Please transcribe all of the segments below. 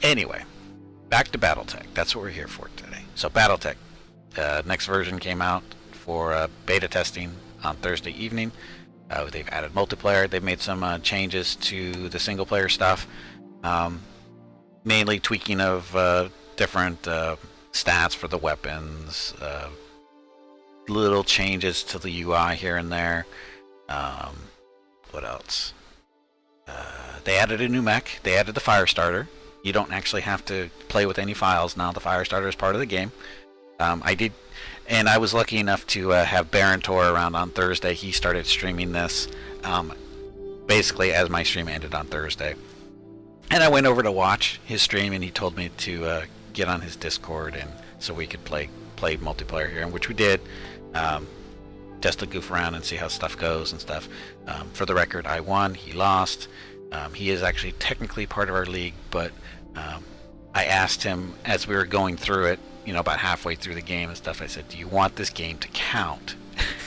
Anyway, back to BattleTech. That's what we're here for today. So BattleTech, next version came out for beta testing on Thursday evening. They've added multiplayer. They've made some changes to the single player stuff, mainly tweaking of different stats for the weapons, little changes to the UI here and there. What else? They added a new mech. They added the Firestarter. You don't actually have to play with any files now. The Firestarter is part of the game. I was lucky enough to have Barontor around on Thursday. He started streaming this basically as my stream ended on Thursday. And I went over to watch his stream, and he told me to get on his Discord and so we could play multiplayer here, which we did. Just to goof around and see how stuff goes and stuff. For the record, I won. He lost. He is actually technically part of our league, but I asked him as we were going through it, about halfway through the game and stuff, I said, do you want this game to count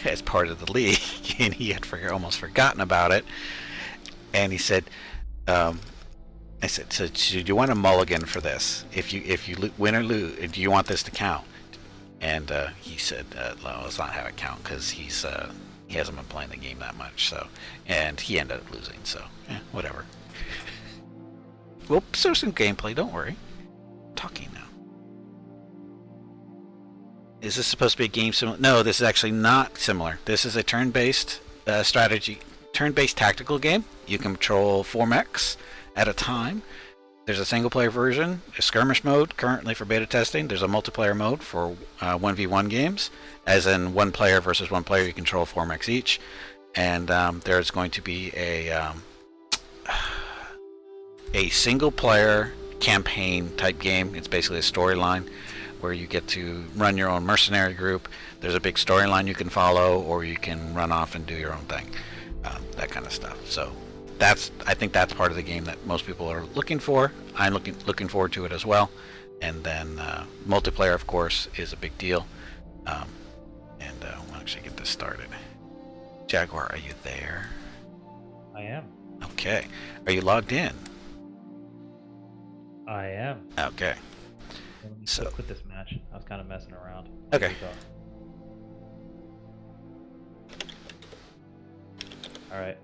as part of the league? And he had almost forgotten about it. And he said, I said, so do you want a mulligan for this? If you win or lose, do you want this to count? And he said, no, let's not have it count, because he hasn't been playing the game that much. So, and he ended up losing, so whatever. We'll show some gameplay, don't worry. I'm talking now. Is this supposed to be a game similar? No, this is actually not similar. This is a turn-based turn-based tactical game. You can control 4 mechs at a time. There's a single-player version, a skirmish mode currently for beta testing. There's a multiplayer mode for 1v1 games, as in 1 player versus 1 player. You control 4 mechs each. And there's going to be a single-player campaign type game. It's basically a storyline where you get to run your own mercenary group. There's a big storyline you can follow, or you can run off and do your own thing, that kind of stuff. So I think that's part of the game that most people are looking for. I'm looking forward to it as well. And then multiplayer, of course, is a big deal. We'll actually get this started. Jaguar, are you there? I am. Okay. Are you logged in? I am. Okay. Let me So put this match. I was kind of messing around. Okay. All right.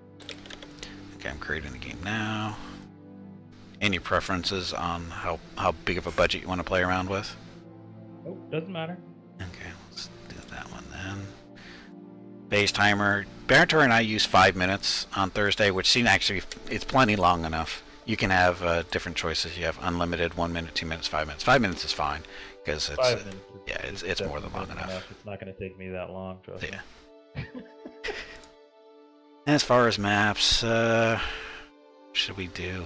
Okay, I'm creating the game now. Any preferences on how big of a budget you want to play around with? Oh, doesn't matter. Okay, let's do that one then. Base timer. Barontor and I used 5 minutes on Thursday, which seemed actually, it's plenty long enough. You can have different choices. You have unlimited, 1 minute, 2 minutes, 5 minutes. 5 minutes is fine, because it's 5 minutes. It's more than long enough. It's not going to take me that long, trust me. As far as maps, what should we do?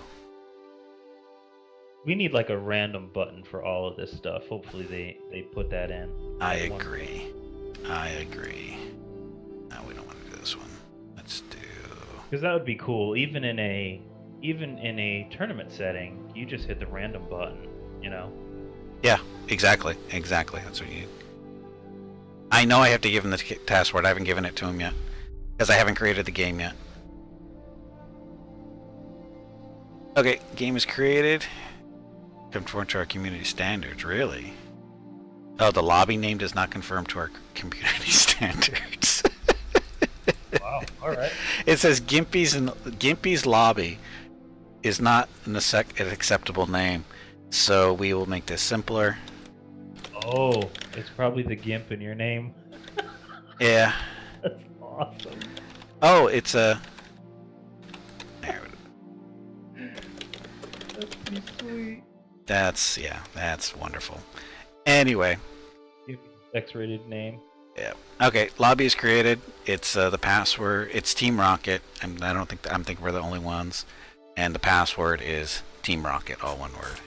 We need like a random button for all of this stuff. Hopefully they put that in. I agree. No, we don't want to do this one. Let's do... Because that would be cool. Even in a tournament setting, you just hit the random button, Yeah, exactly. That's what you... I know I have to give him the password. I haven't given it to him yet, because I haven't created the game yet. Okay, game is created. Conform to our community standards, really? Oh, the lobby name does not conform to our community standards. Wow, alright. It says Gimpy's lobby is not an acceptable name, so we will make this simpler. Oh, it's probably the GIMP in your name. Yeah. That's awesome. Oh, it's a... That's pretty sweet. That's wonderful. Anyway. X-rated name. Yeah. Okay, lobby is created. It's the password. It's Team Rocket. I'm thinking we're the only ones. And the password is Team Rocket, all one word.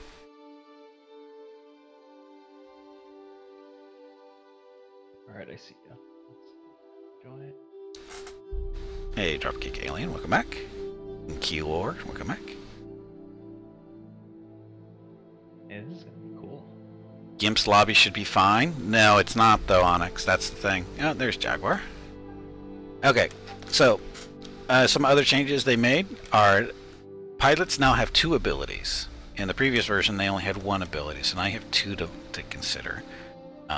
All right, I see you. Let's join. Hey, Dropkick Alien, welcome back. And Keylor, welcome back. Yeah, this is gonna be cool. Gimp's lobby should be fine. No, it's not though, Onyx. That's the thing. Oh, there's Jaguar. Okay, so some other changes they made are pilots now have 2 abilities. in the previous version, they only had one ability, so now you have two to consider.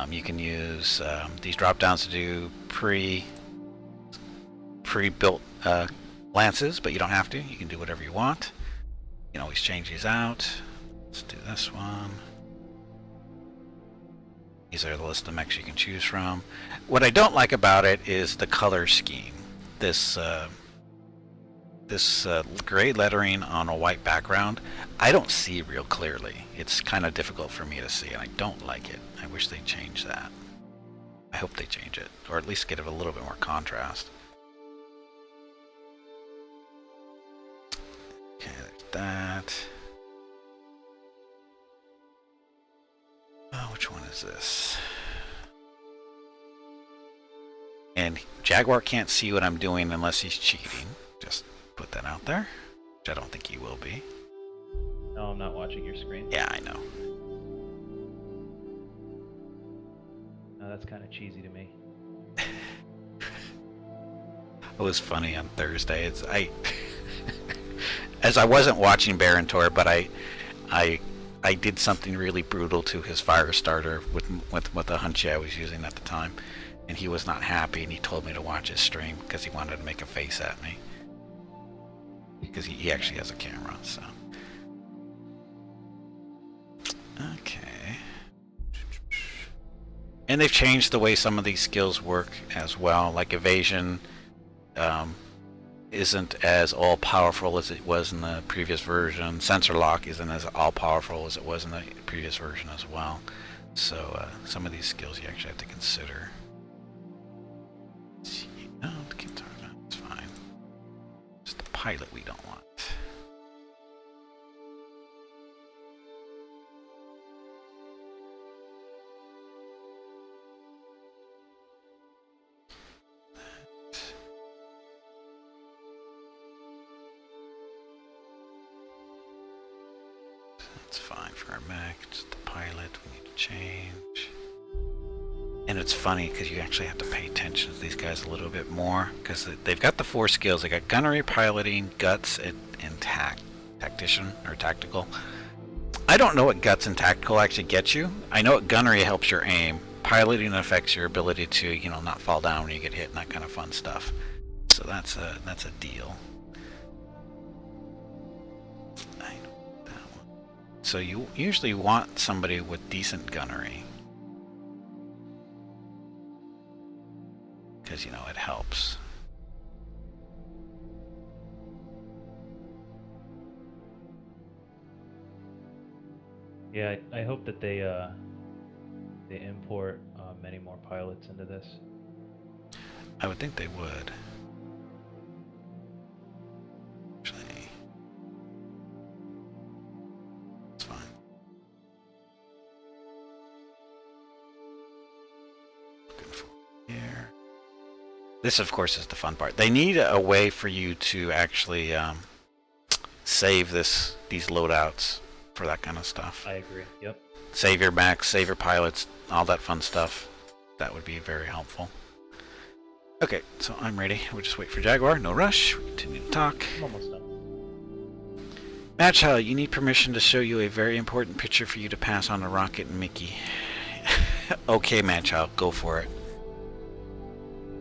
You can use these drop downs to do pre-built lances, but you don't have to. You can do whatever you want. You can always change these out. Let's do this one. These are the list of mechs you can choose from. What I don't like about it is the color scheme. This gray lettering on a white background, I don't see real clearly. It's kind of difficult for me to see, and I don't like it. I wish they'd change that. I hope they change it, or at least get it a little bit more contrast. Okay, there's that. Oh, which one is this? And Jaguar can't see what I'm doing unless he's cheating. Just put that out there, which I don't think he will be. No, I'm not watching your screen. Yeah, I know. No, that's kind of cheesy to me. It was funny on Thursday. As I wasn't watching Baron Tor, but I did something really brutal to his fire starter with the Hunchy I was using at the time, and he was not happy, and he told me to watch his stream because he wanted to make a face at me. Because he actually has a camera, so. Okay. And they've changed the way some of these skills work as well. Like evasion isn't as all-powerful as it was in the previous version. Sensor lock isn't as all-powerful as it was in the previous version as well. So some of these skills you actually have to consider. No, the guitar, that's fine. Just the pilot we don't want. That's fine for our mech. Just the pilot we need to change. And it's funny because you actually have to pay attention to these guys a little bit more, because they've got the 4 skills. They got gunnery, piloting, guts, and tactician or tactical. I don't know what guts and tactical actually get you. I know what gunnery helps your aim. Piloting affects your ability to, you know, not fall down when you get hit and that kind of fun stuff. So that's a deal. I know that one. So you usually want somebody with decent gunnery, because, you know, it helps. Yeah, I hope that they import many more pilots into this. I would think they would. Actually, it's fine. Looking for here. This, of course, is the fun part. They need a way for you to actually save these loadouts for that kind of stuff. I agree. Yep. Save your mechs, save your pilots, all that fun stuff. That would be very helpful. Okay, so I'm ready. We'll just wait for Jaguar. No rush. We continue to talk. I'm almost done. Matchhall, you need permission to show you a very important picture for you to pass on to Rocket and Mickey. Okay, Matchhall, go for it.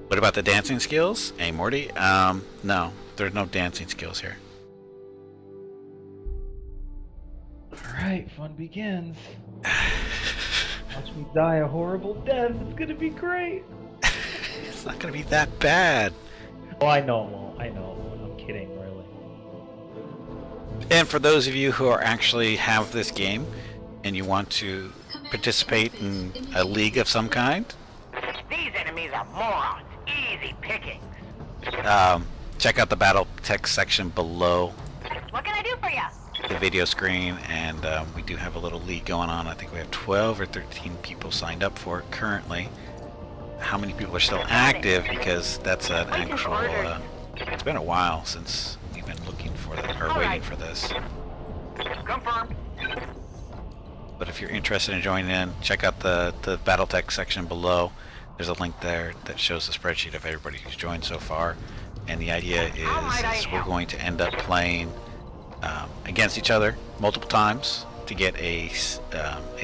What about the dancing skills? Hey, Morty? No, there's no dancing skills here. Alright, fun begins. Watch me die a horrible death. It's gonna be great. It's not gonna be that bad. Oh, I know it won't. I know it won't. I'm kidding, really. And for those of you who are actually have this game and you want to participate in a league of some kind, These enemies are morons. Easy pickings. check out the battle text section below What can I do for you? the video screen, and we do have a little league going on. I think we have 12 or 13 people signed up for it currently. How many people are still active, because that's an actual it's been a while since we've been looking for that, or waiting for this. Confirmed. But if you're interested in joining in, check out the Battletech section below. There's a link there that shows the spreadsheet of everybody who's joined so far. And the idea is we're going to end up playing against each other multiple times to get a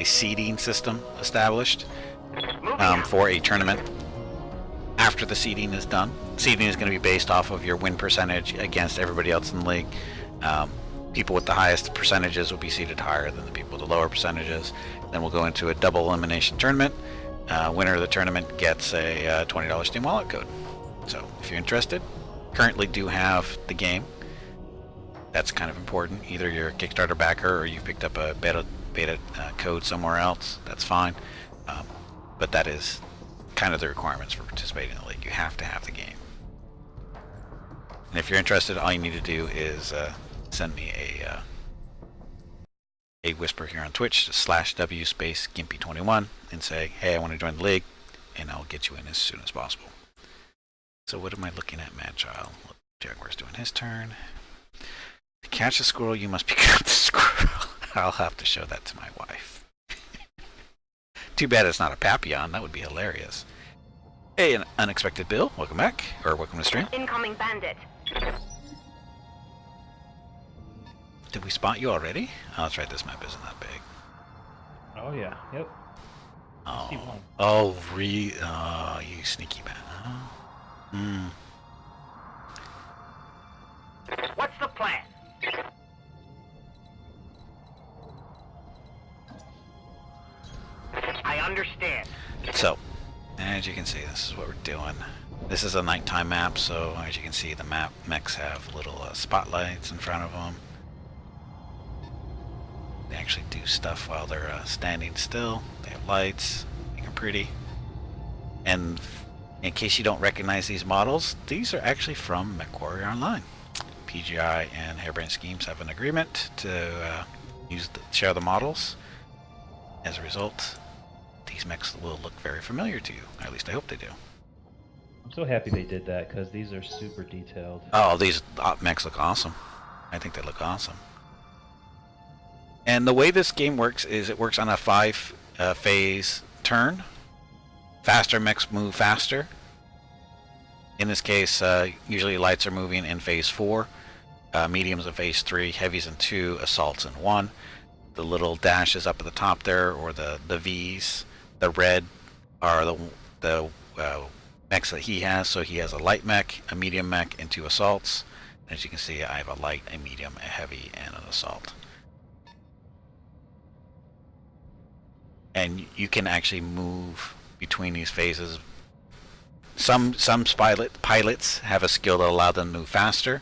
seeding system established for a tournament. After the seeding is done, seeding is going to be based off of your win percentage against everybody else in the league. People with the highest percentages will be seeded higher than the people with the lower percentages. Then we'll go into a double elimination tournament. Winner of the tournament gets a $20 Steam Wallet code. So if you're interested, currently do have the game. That's kind of important. Either you're a Kickstarter backer or you picked up a beta code somewhere else. That's fine. But that is kind of the requirements for participating in the league. You have to have the game. And if you're interested, all you need to do is send me a whisper here on Twitch to /w space Gimpy21 and say, hey, I want to join the league, and I'll get you in as soon as possible. So what am I looking at, Mad Child? Jaguar's doing his turn. To catch a squirrel, you must become the squirrel. I'll have to show that to my wife. Too bad it's not a Papillon. That would be hilarious. Hey, an unexpected Bill. Welcome back, or welcome to stream. Incoming bandit. Did we spot you already? Oh, that's right. This map isn't that big. Oh yeah, yep. Oh, See one. oh, you sneaky bat. Hmm. What's the plan? I understand. So, as you can see, this is what we're doing. This is a nighttime map, so as you can see, the mechs have little spotlights in front of them. They actually do stuff while they're standing still. They have lights, make them pretty. And in case you don't recognize these models, these are actually from MechWarrior Online. PGI and Hairbrained Schemes have an agreement to share the models. As a result, these mechs will look very familiar to you. At least I hope they do. I'm so happy they did that because these are super detailed. Oh, these mechs look awesome. I think they look awesome. And the way this game works is it works on a 5-phase turn. Faster mechs move faster. In this case, usually lights are moving in phase 4, mediums in phase 3, heavies in 2, assaults in 1. The little dashes up at the top there, or the V's, the red are the mechs that he has. So he has a light mech, a medium mech, and 2 assaults. As you can see, I have a light, a medium, a heavy, and an assault. And you can actually move between these phases. Some pilots have a skill that allows them to move faster.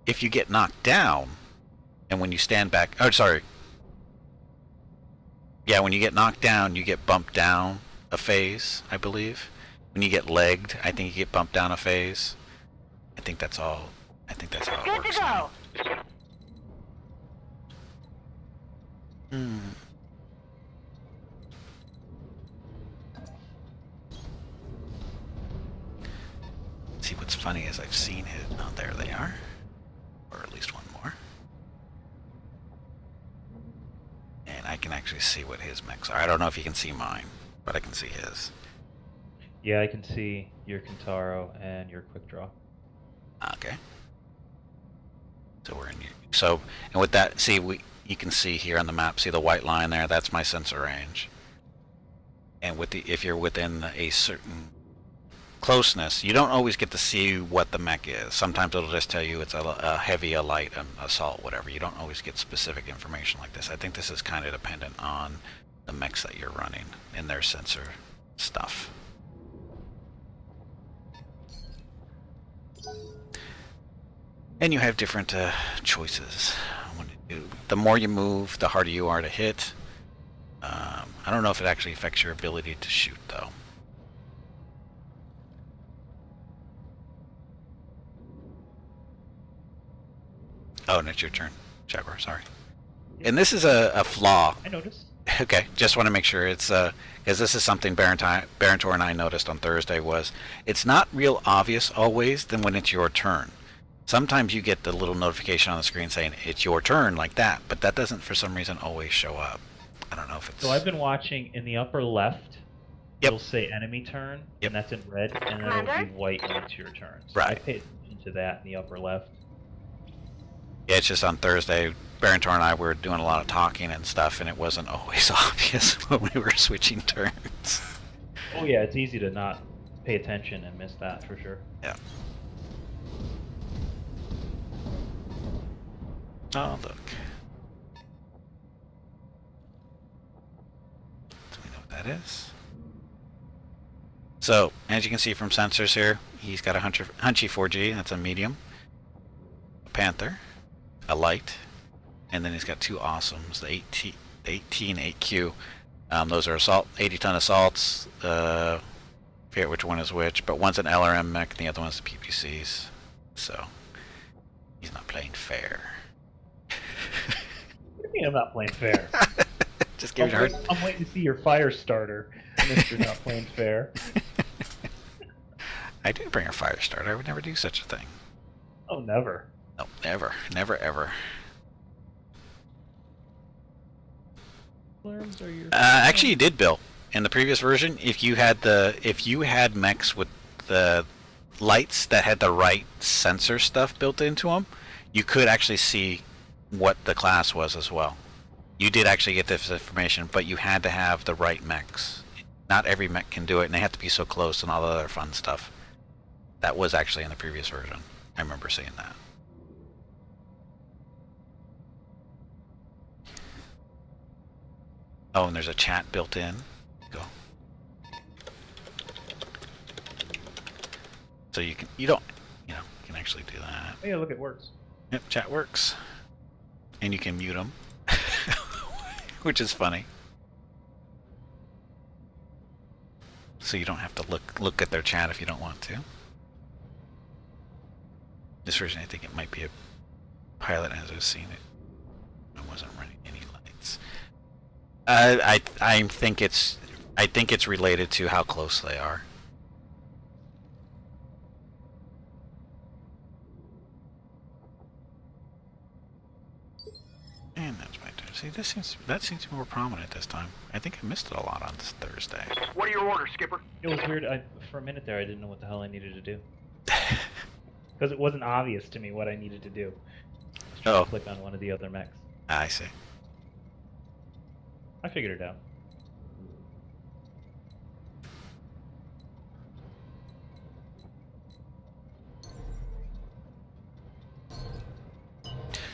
If you get knocked down, and when you stand back, oh sorry, yeah, when you get knocked down, you get bumped down a phase, I believe. When you get legged, I think you get bumped down a phase. I think that's all. I think that's how it Good works to now. go. See, what's funny is I've seen it. Oh, there they are. Or at least one more. And I can actually see what his mechs are. I don't know if you can see mine, but I can see his. Yeah, I can see your Kintaro and your Quick Draw. Okay. So we're in here. So, and with that, see, you can see here on the map, see the white line there? That's my sensor range. And with if you're within a certain closeness, you don't always get to see what the mech is. Sometimes it'll just tell you it's a heavy, a light, an assault, whatever. You don't always get specific information like this. I think this is kind of dependent on the mechs that you're running and their sensor stuff. And you have different choices. The more you move, the harder you are to hit. I don't know if it actually affects your ability to shoot, though. Oh, and it's your turn, Jaguar, sorry. And this is a flaw. I noticed. Okay, just want to make sure it's because this is something Barantor and I noticed on Thursday was it's not real obvious always then when it's your turn. Sometimes you get the little notification on the screen saying it's your turn like that, but that doesn't for some reason always show up. I don't know if it's... So I've been watching in the upper left. Yep. It'll say enemy turn, Yep. and that's in red, and then it'll be white when it's your turn. So I Right. paid attention to that in the upper left. Yeah, it's just on Thursday, Barentor and I were doing a lot of talking and stuff, and it wasn't always obvious when we were switching turns. Oh yeah, it's easy to not pay attention and miss that for sure. Yeah. Oh, look. Do we know what that is? So, as you can see from sensors here, he's got a Hunchy 4G, that's a medium, a Panther, a light, and then he's got two awesomes, the 18 8Q. Those are 80-ton assaults. Forget which one is which, but one's an LRM mech and the other one's the PPCs. So, he's not playing fair. What do you mean I'm not playing fair? Just give it a hard. I'm waiting to see your fire starter, Mr. Not Playing Fair. I do bring a fire starter. I would never do such a thing. Oh, never. No, never. Never, ever. Alarms are your Actually, you did, Bill. In the previous version, if you had mechs with the lights that had the right sensor stuff built into them, you could actually see what the class was as well. You did actually get this information, but you had to have the right mechs. Not every mech can do it, and they have to be so close and all the other fun stuff. That was actually in the previous version. I remember seeing that. Oh, and there's a chat built in. Go. So you can actually do that. Oh, yeah, look, it works. Yep, chat works. And you can mute them, which is funny. So you don't have to look at their chat if you don't want to. This version, I think it might be a pilot as I've seen it. I wasn't running any lights. I think it's related to how close they are. And that's my turn. See, that seems more prominent this time. I think I missed it a lot on this Thursday. What are your orders, Skipper? It was weird. For a minute there, I didn't know what the hell I needed to do. Because it wasn't obvious to me what I needed to do. I was trying to click on one of the other mechs. I see. I figured it out.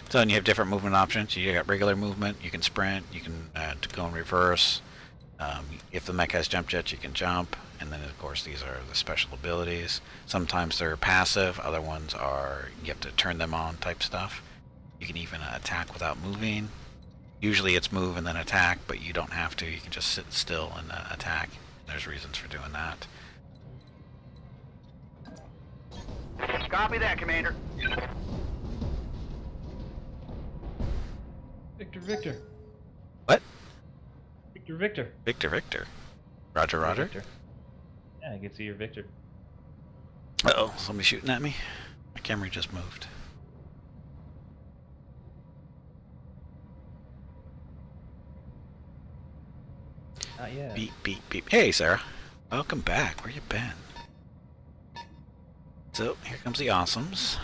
So, and you have different movement options. You got regular movement, you can sprint, you can go in reverse. If the mech has jump jets, you can jump. And then, of course, these are the special abilities. Sometimes they're passive, other ones are you have to turn them on type stuff. You can even attack without moving. Usually it's move and then attack, but you don't have to. You can just sit still and attack. There's reasons for doing that. Copy that, Commander. Victor. What? Victor. Victor. Roger, Roger. Victor. Yeah, I can see your Victor. Uh-oh, somebody shooting at me? My camera just moved. Not yet. Beep. Hey, Sarah. Welcome back. Where you been? So, here comes the awesomes.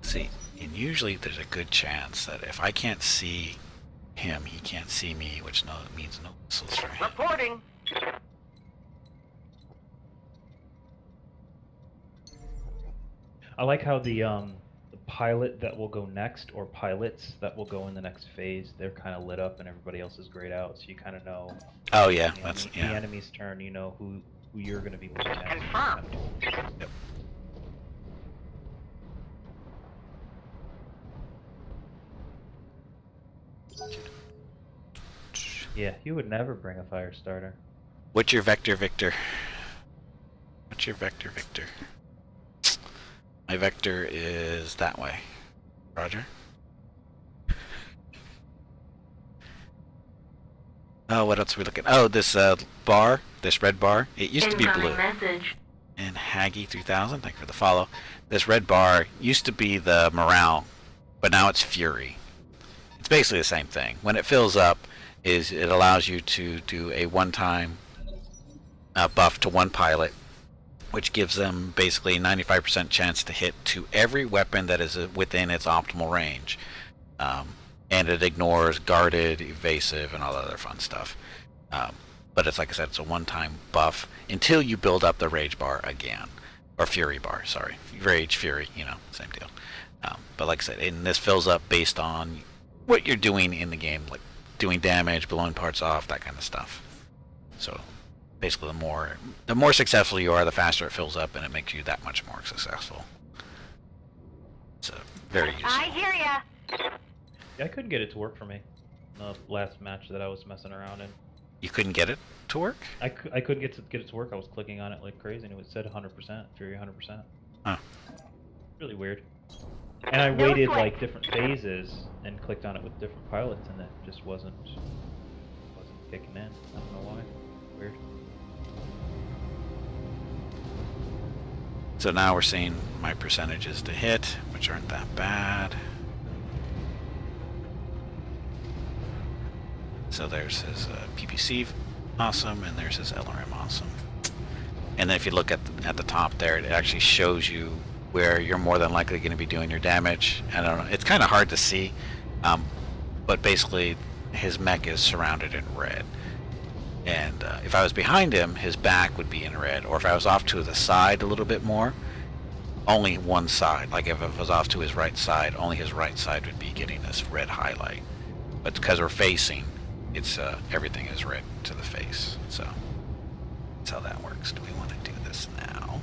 See, and usually there's a good chance that if I can't see him, he can't see me, which means no missiles for him. Reporting. I like how the pilot that will go next, or pilots that will go in the next phase, they're kind of lit up and everybody else is grayed out, so you kind of know. Oh yeah, the enemy's turn. You know who you're going to be looking at. Confirmed. Yep. Yeah, you would never bring a fire starter. What's your vector, Victor? What's your vector, Victor? My vector is that way. Roger. Oh, what else are we looking at? Oh, this bar, this red bar. It used to be blue. Message. And Haggy 3000, thank you for the follow. This red bar used to be the morale, but now it's fury. It's basically the same thing. When it fills up, is it allows you to do a one-time buff to one pilot, which gives them basically 95% chance to hit to every weapon that is within its optimal range. And it ignores guarded, evasive, and all that other fun stuff. But it's like I said, it's a one-time buff until you build up the rage bar again. Or fury bar, sorry. Rage, fury, same deal. But like I said, and this fills up based on what you're doing in the game, like doing damage, blowing parts off, that kind of stuff. So basically the more successful you are, the faster it fills up, and it makes you that much more successful. It's very useful. I hear ya. Yeah, I couldn't get it to work for me. The last match that I was messing around in. You couldn't get it to work? I couldn't get it to work. I was clicking on it like crazy, and it said 100%, Fury 100%. Huh. Really weird. And I waited like different phases and clicked on it with different pilots, and it just wasn't kicking in. I don't know why. Weird. So now we're seeing my percentages to hit, which aren't that bad. So there's his PPC, awesome, and there's his LRM, awesome. And then if you look at the top there, it actually shows you where you're more than likely going to be doing your damage. I don't know, it's kind of hard to see, but basically his mech is surrounded in red. And if I was behind him, his back would be in red, or if I was off to the side a little bit more, only one side. Like if I was off to his right side, only his right side would be getting this red highlight. But because we're facing, it's everything is red to the face. So that's how that works. Do we want to do this now?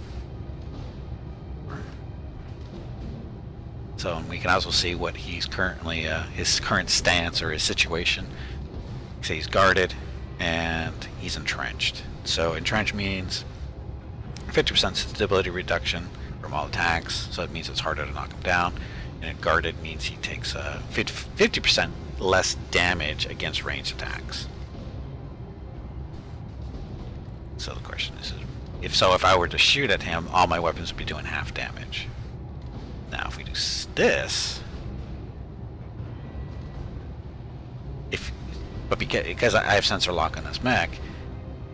So we can also see what he's currently, his current stance or his situation. So he's guarded and he's entrenched. So entrenched means 50% stability reduction from all attacks. So it means it's harder to knock him down. And guarded means he takes 50% less damage against ranged attacks. So the question is, if I were to shoot at him, all my weapons would be doing half damage. Now if we do this, because I have sensor lock on this mech,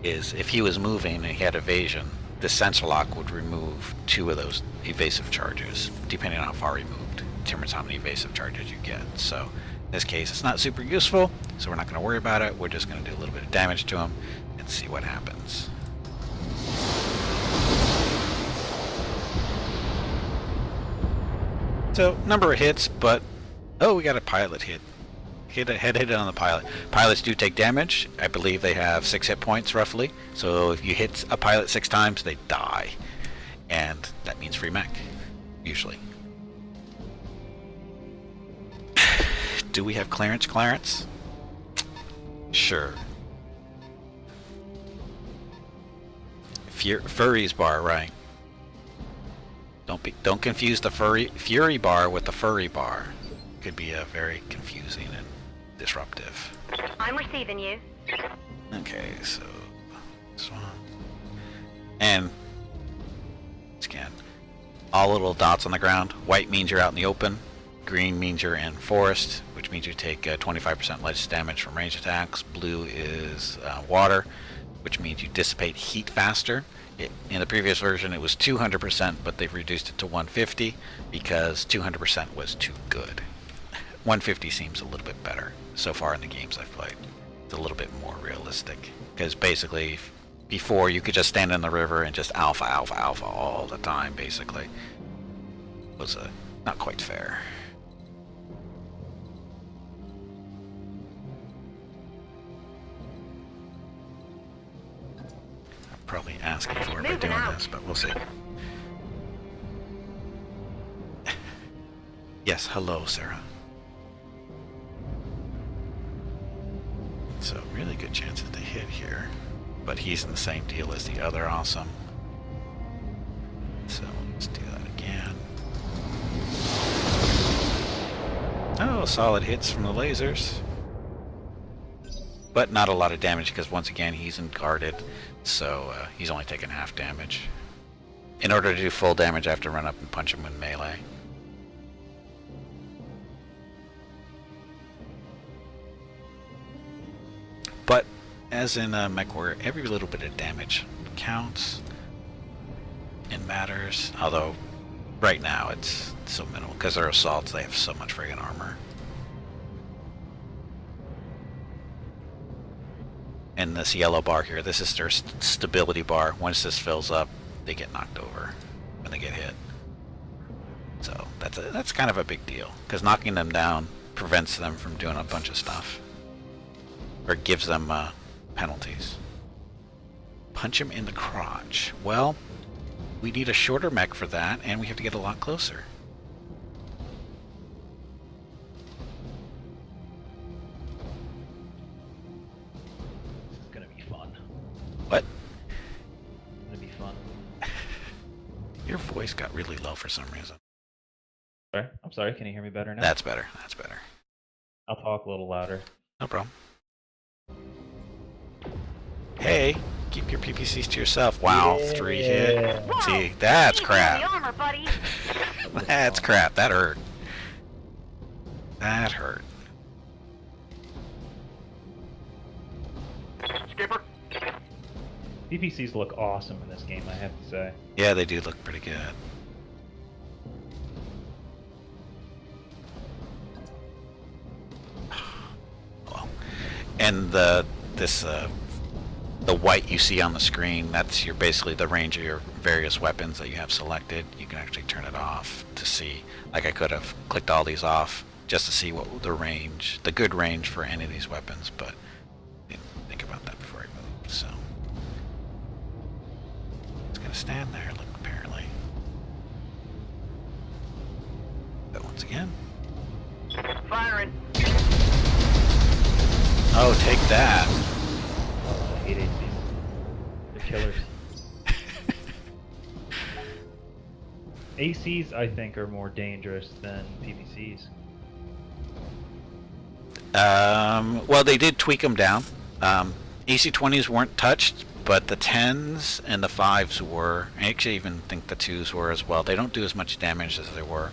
is if he was moving and he had evasion, the sensor lock would remove 2 of those evasive charges, depending on how far he moved. Determines how many evasive charges you get. So in this case, it's not super useful, so we're not going to worry about it. We're just going to do a little bit of damage to him and see what happens. So number of hits, but we got a pilot hit. Hit it on the pilot. Pilots do take damage. I believe they have 6 hit points roughly. So if you hit a pilot 6 times, they die, and that means free mech, usually. Do we have clearance? Clarence? Sure. Fury's bar, right? Don't confuse the Fury bar with the furry bar. Could be very confusing and disruptive. I'm receiving you. Okay, so this one. And again, all little dots on the ground. White means you're out in the open. Green means you're in forest, which means you take 25% less damage from range attacks. Blue is water, which means you dissipate heat faster. In the previous version it was 200%, but they've reduced it to 150 because 200% was too good. 150 seems a little bit better so far in the games I've played. It's a little bit more realistic, because basically before you could just stand in the river and just alpha all the time. Basically it was not quite fair. Probably asking for it by doing this, but we'll see. Yes, hello, Sarah. So really good chances to hit here, but he's in the same deal as the other awesome. So let's do that again. Oh, solid hits from the lasers, but not a lot of damage because once again he's guarded. So he's only taking half damage. In order to do full damage, I have to run up and punch him with melee. as in Mech Warrior, every little bit of damage counts and matters. Although, right now it's so minimal because they're assaults. They have so much friggin' armor. And this yellow bar here, this is their stability bar. Once this fills up, they get knocked over when they get hit. So that's kind of a big deal because knocking them down prevents them from doing a bunch of stuff, or gives them penalties. Punch him in the crotch. Well, we need a shorter mech for that, and we have to get a lot closer. This is gonna be fun. What? It's gonna be fun. Your voice got really low for some reason. Sorry, I'm sorry. Can you hear me better now? That's better. That's better. I'll talk a little louder. No problem. Hey, keep your PPCs to yourself. Wow, Yeah. 3 hit. Whoa, See, that's easy on crap. the armor, buddy. That's crap. That hurt. That hurt. Skipper. PPCs look awesome in this game, I have to say. Yeah, they do look pretty good. Well, and the white you see on the screen, that's your basically the range of your various weapons that you have selected. You can actually turn it off to see. Like I could have clicked all these off just to see what the range, the good range for any of these weapons, but didn't think about that before I moved. So it's gonna stand there. Look, apparently. But once again. Firing. Oh, take that. I hate ACs. They're killers. ACs, I think, are more dangerous than PPCs. Well, they did tweak them down. AC-20s weren't touched, but the 10s and the 5s were. I actually even think the 2s were as well. They don't do as much damage as they were.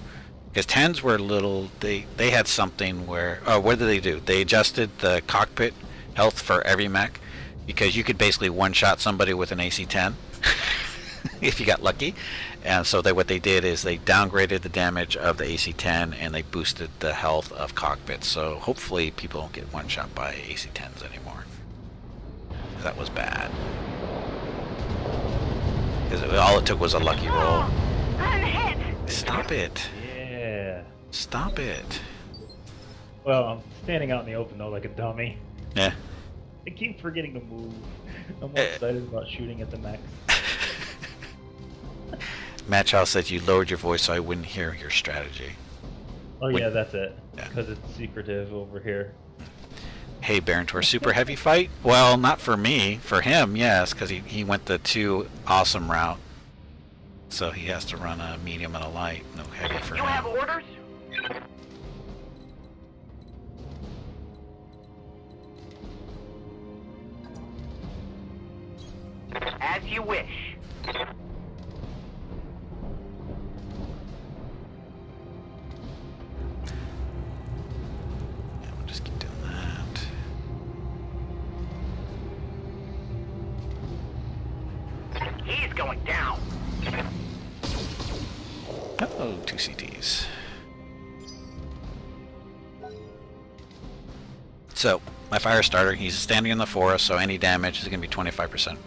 Because 10s were little, they had something where, oh, what did they do? They adjusted the cockpit health for every mech, because you could basically one-shot somebody with an AC-10 if you got lucky. And so what they did is they downgraded the damage of the AC-10 and they boosted the health of cockpits. So hopefully people don't get one-shot by AC-10s anymore. That was bad. Because all it took was a lucky roll. Unhit. Stop it. Yeah. Stop it. Well, I'm standing out in the open though like a dummy. Yeah. I keep forgetting to move. I'm more excited about shooting at the mechs. Matt Chow said you lowered your voice so I wouldn't hear your strategy. Oh Wait. yeah, that's it. Yeah. Because it's secretive over here. Hey, Barontor, super heavy fight? Well, not for me. For him, yes, because he went the 2 awesome route. So he has to run a medium and a light. No heavy for You have him. orders? As you wish. Yeah, we'll just keep doing that. He's going down. Oh, 2 CTs. So, my fire starter, he's standing in the forest, so any damage is going to be 25%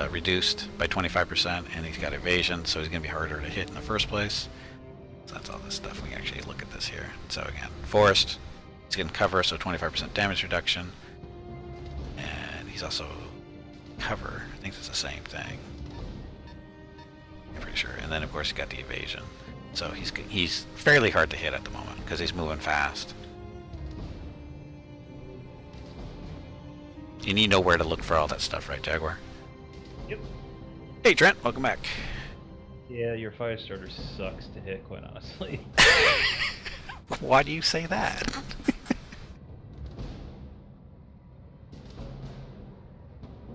reduced by 25%, and he's got evasion, so he's going to be harder to hit in the first place. So that's all this stuff. We can actually look at this here. So again, forest, he's getting cover, so 25% damage reduction. And he's also cover. I think it's the same thing. I'm pretty sure. And then of course he got the evasion. So he's fairly hard to hit at the moment because he's moving fast. And you know where to look for all that stuff, right, Jaguar? Yep. Hey, Trent, welcome back. Yeah, your fire starter sucks to hit, quite honestly. Why do you say that?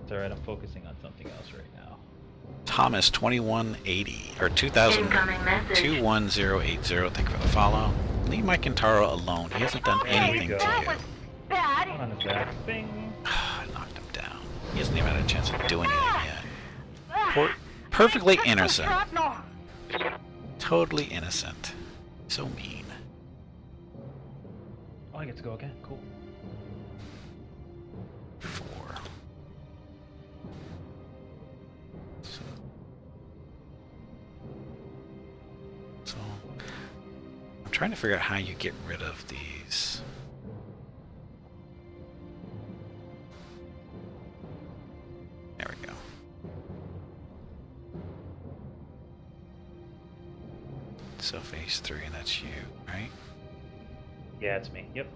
It's alright, I'm focusing on something else right now. Thomas 2180 or 2000 Incoming message. 21080. Thank you for the follow. Leave Mike Kintaro alone. He hasn't done Okay, anything to that you. was bad. Come on, Zach. Bing! I knocked him He hasn't even had a chance to do anything yet. Perfectly innocent. Totally innocent. So mean. Oh, I get to go again. Cool. 4. So I'm trying to figure out how you get rid of these. There we go. So phase 3, and that's you, right? Yeah, it's me. Yep.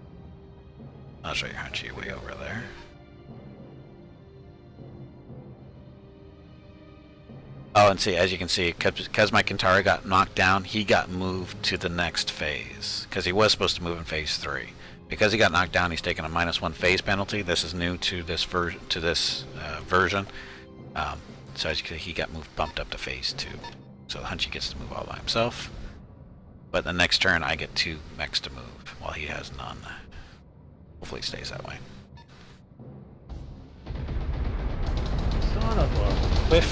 I'll show you Hunchy way over there. Oh, and see, as you can see, because my Kintara got knocked down, he got moved to the next phase. Because he was supposed to move in phase 3. Because he got knocked down, he's taken a -1 phase penalty. This is new to this version. So as you can see, he got bumped up to phase 2. So Hunchy gets to move all by himself. But the next turn, I get 2 mechs to move, while he has none. Hopefully it stays that way. Son of a Whiff.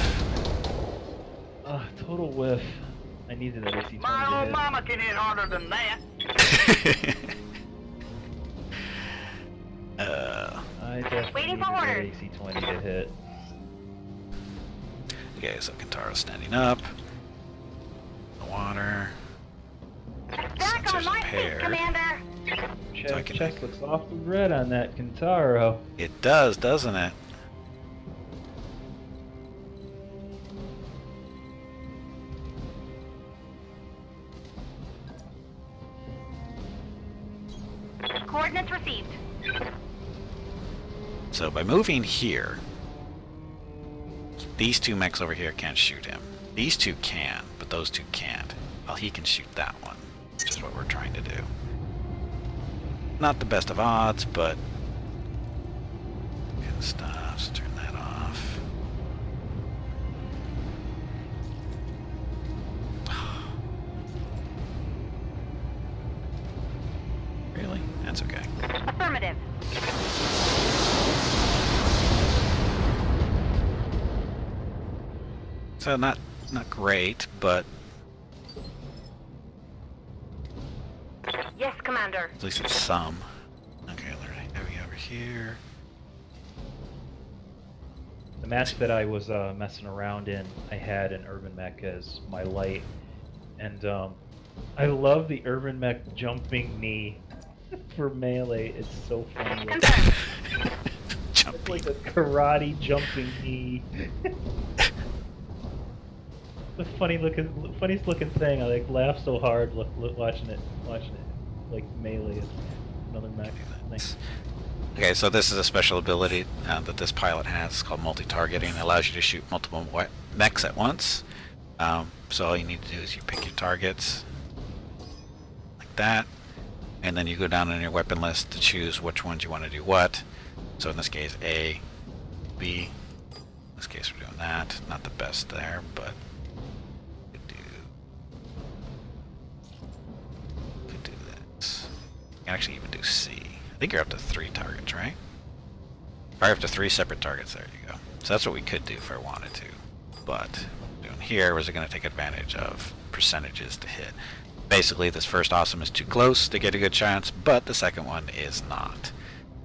total whiff. I needed an AC-20 My to old hit. mama can hit harder than that. I definitely Waiting needed for that orders. AC-20 to hit. Okay, so Kintara's standing up. The water. Back on Sensors my feet, paired. Commander. So I can Chest make- looks awfully red on that Kintaro. It does, doesn't it? Coordinates received. So by moving here, these 2 mechs over here can't shoot him. These 2 can, but those 2 can't. Well, he can shoot that one, which is what we're trying to do. Not the best of odds, but good stuff. So turn that off. Really? That's okay. Affirmative. So not great, but Yes, Commander. at least it's some. Okay, learning heavy over here. The match that I was messing around in, I had an Urban Mech as my light, and I love the Urban Mech jumping knee for melee. It's so funny. Confirmed. It's Jumpy. like a karate jumping knee. The funniest looking thing. I like laugh so hard watching it like melee is another mech thing. Okay, so this is a special ability that this pilot has. It's called multi-targeting. It allows you to shoot multiple mechs at once. So all you need to do is you pick your targets like that, and then you go down on your weapon list to choose which ones you want to do what. So in this case, A, B. In this case, we're doing that. Not the best there, but could do this. You can actually even do C. I think you're up to 3 targets, right? Or up to 3 separate targets. There you go. So that's what we could do if I wanted to. But doing here was going to take advantage of percentages to hit. Basically, this first awesome is too close to get a good chance, but the second one is not.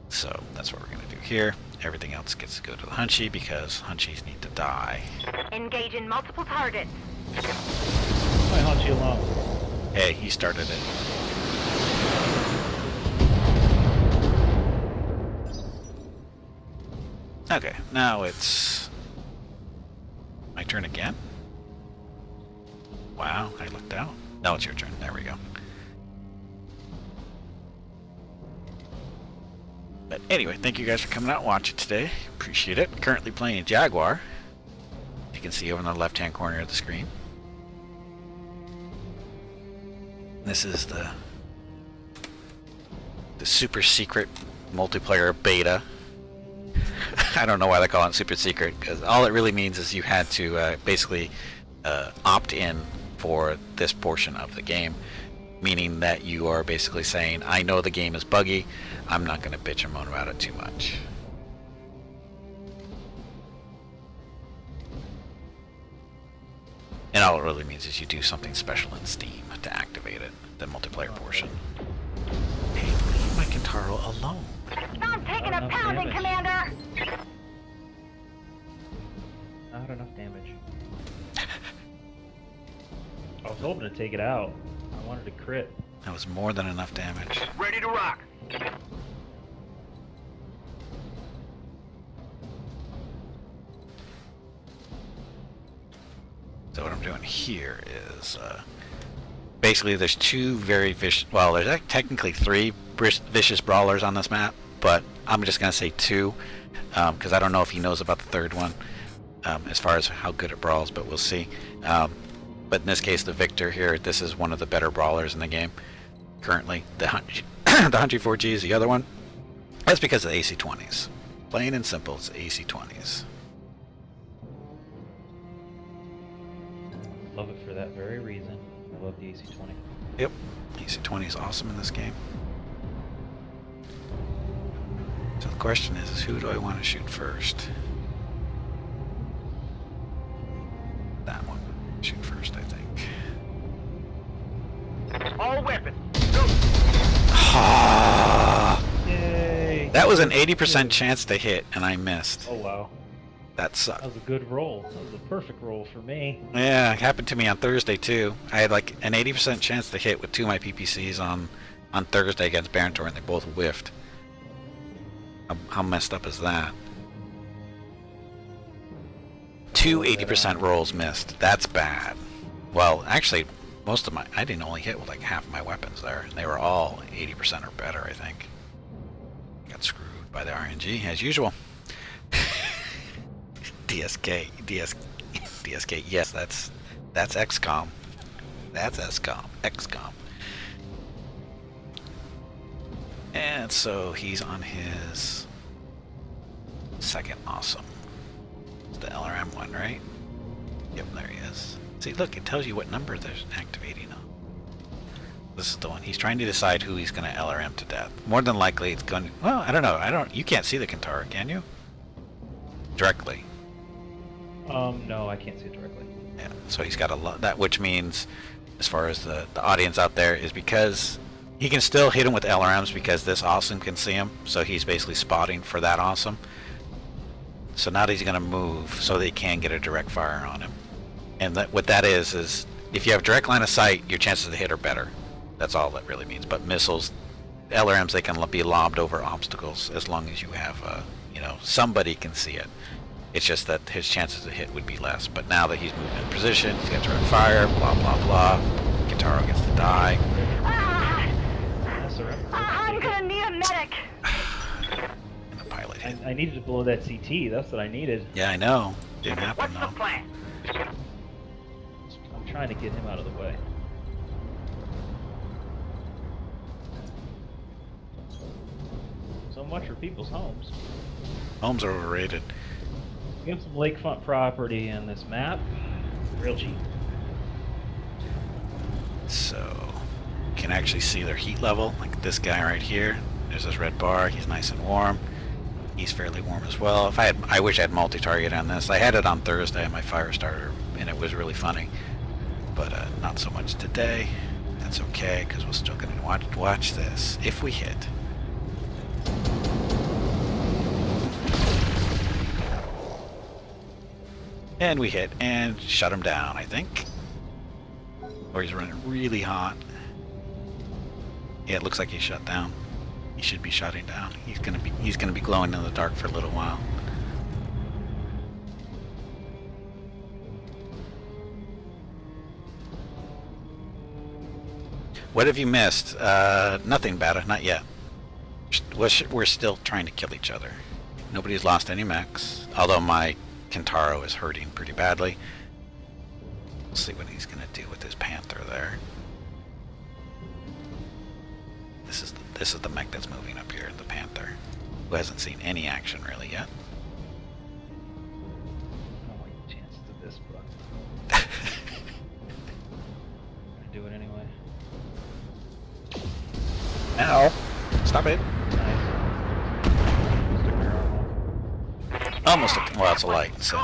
So that's what we're going to do here. Everything else gets to go to the Hunchy because Hunchies need to die. Engage in multiple targets. I hunt you along. Hey, he started it. Okay, now it's my turn again. Wow, I looked out. Now it's your turn. There we go. But anyway, thank you guys for coming out and watching today. Appreciate it. Currently playing Jaguar. You can see over in the left-hand corner of the screen. This is the super secret multiplayer beta. I don't know why they call it super secret, because all it really means is you had to basically opt in for this portion of the game, meaning that you are basically saying, I know the game is buggy, I'm not going to bitch and moan about it too much. And all it really means is you do something special in Steam to activate it, the multiplayer portion. Hey, leave my Kintaro alone. I'm taking a enough pounding, damage. Commander. Not enough damage. I was hoping to take it out. I wanted to crit. That was more than enough damage. Ready to rock. So what I'm doing here is, basically there's two very vicious, well, there's technically three vicious brawlers on this map, but I'm just going to say two, because I don't know if he knows about the third one, as far as how good it brawls, but we'll see. But in this case, the Victor here, this is one of the better brawlers in the game, currently. The 104G is the other one. That's because of the AC-20s. Plain and simple, it's AC-20s. Love it for that very reason. I love the AC-20. Yep, AC-20 is awesome in this game. So the question is who do I want to shoot first? That one. Shoot first, I think. All weapons. Yay! That was an 80% chance to hit, and I missed. Oh wow. That That sucked. was a good roll. That was a perfect roll for me. Yeah, it happened to me on Thursday, too. I had like an 80% chance to hit with two of my PPCs on Thursday against Barontor, and they both whiffed. How messed up is that? Two 80% rolls missed. That's bad. Well, actually, most of my... I didn't only hit with like half of my weapons there. And they were all 80% or better, I think. Got screwed by the RNG, as usual. DSK. Yes, that's XCOM. That's XCOM. And so he's on his second awesome. It's the LRM one, right? Yep, there he is. See, look, it tells you what number they're activating on. This is the one. He's trying to decide who he's going to LRM to death. More than likely, it's going to... Well, I don't know. You can't see the Kintaro, can you? Directly. No, I can't see it directly. Yeah, so he's got a lot... That, which means, as far as the audience out there, is because... He can still hit him with LRMs because this awesome can see him. So he's basically spotting for that awesome. So now he's going to move so they can get a direct fire on him. And what that is if you have direct line of sight, your chances to hit are better. That's all that really means. But missiles, LRMs, they can be lobbed over obstacles as long as you have, somebody can see it. It's just that his chances to hit would be less. But now that he's moved in position, he's got direct fire, blah, blah, blah. Kintaro gets to die. I'm gonna need a medic. And the pilot hit. I needed to blow that CT. That's what I needed. Yeah, I know. Didn't happen, What's the though. plan? I'm trying to get him out of the way. So much for people's homes. Homes are overrated. We have some lakefront property in this map. Real cheap. So, you can actually see their heat level, like this guy right here. There's this red bar. He's nice and warm. He's fairly warm as well. I wish I had multi-target on this. I had it on Thursday on my fire starter, and it was really funny. But not so much today. That's okay, because we're still going to watch this. If we hit. And we hit, and shut him down, I think. Or he's running really hot. Yeah, it looks like he's shut down. He should be shutting down. He's gonna be glowing in the dark for a little while. What have you missed? Nothing, Bata. Not yet. We're still trying to kill each other. Nobody's lost any mechs. Although my Kintaro is hurting pretty badly. We'll see what he's gonna do with his Panther there. This is the mech that's moving up here, the Panther, who hasn't seen any action really yet. I don't like the chances of this, but I'm gonna do it anyway. Ow! Stop it! Nice. Stick my arm off. Almost. Well, it's a light. So.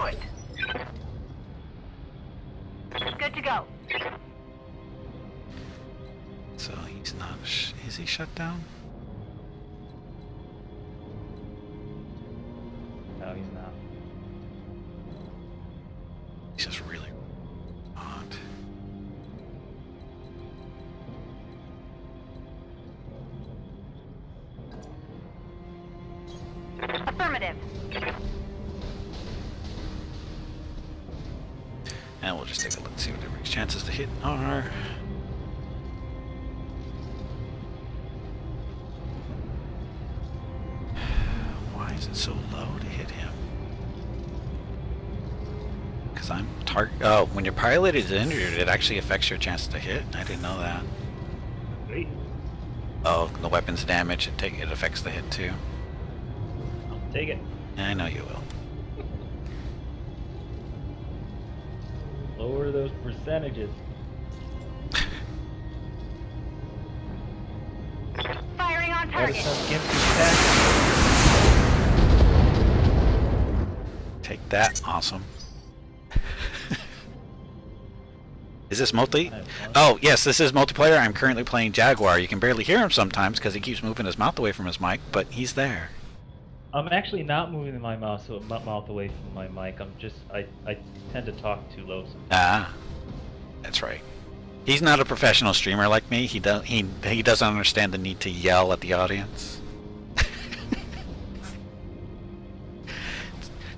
Good. good to go. So he's not. Is he shut down? No, he's not. He's just really odd. Affirmative. And we'll just take a look, see what everybody's chances to hit are. Why is it so low to hit him? Because I'm oh, when your pilot is injured, it actually affects your chance to hit. I didn't know that. Sweet. Oh, the weapon's damage, it affects the hit too. I'll take it. I know you will. Lower those percentages. Firing on Gotta target. some Gimpy tech. Take that, awesome. Is this multi? Oh, yes, this is multiplayer. I'm currently playing Jaguar. You can barely hear him sometimes because he keeps moving his mouth away from his mic, but he's there. I'm actually not moving my mouth away from my mic. I tend to talk too low sometimes. Ah, that's right. He's not a professional streamer like me. He doesn't understand the need to yell at the audience.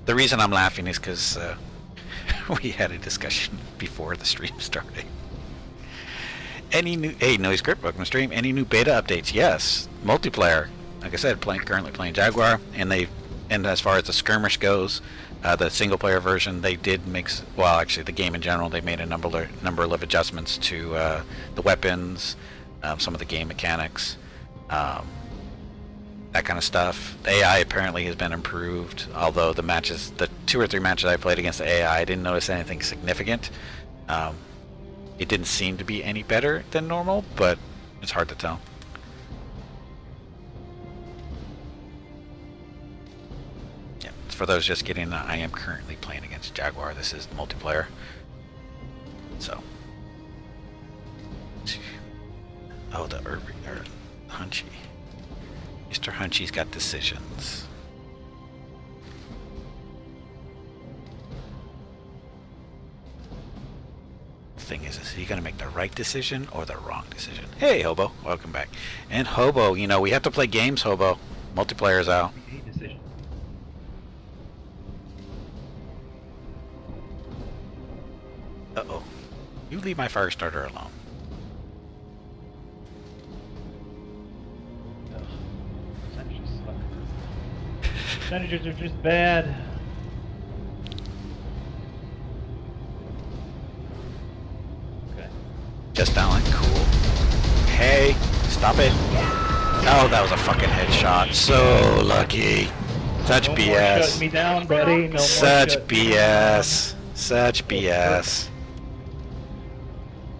The reason I'm laughing is because we had a discussion before the stream started. Hey, Noise Script, welcome to stream. Any new beta updates? Yes, multiplayer. Like I said, currently playing Jaguar, and as far as the skirmish goes, the single player version, they did mix. Well, actually, the game in general, they made a number of adjustments to the weapons, some of the game mechanics, that kind of stuff. The AI apparently has been improved, although the 2 or 3 matches I played against the AI, I didn't notice anything significant. It didn't seem to be any better than normal, but it's hard to tell. Yeah, for those just getting, I am currently playing against Jaguar. This is multiplayer. So. Oh, the Hunchy. Mr. Hunchy's got decisions. Thing is he going to make the right decision or the wrong decision? Hey, Hobo, welcome back. And Hobo, you know, we have to play games, Hobo. Multiplayer's out. Decision. Uh-oh. You leave my fire starter alone. Percentages suck. Percentages are just bad. Okay. Just down like cool. Hey, stop it. Oh, that was a fucking headshot. So lucky. Such No more BS. shut me down, buddy. No more Such shut me BS. Such BS.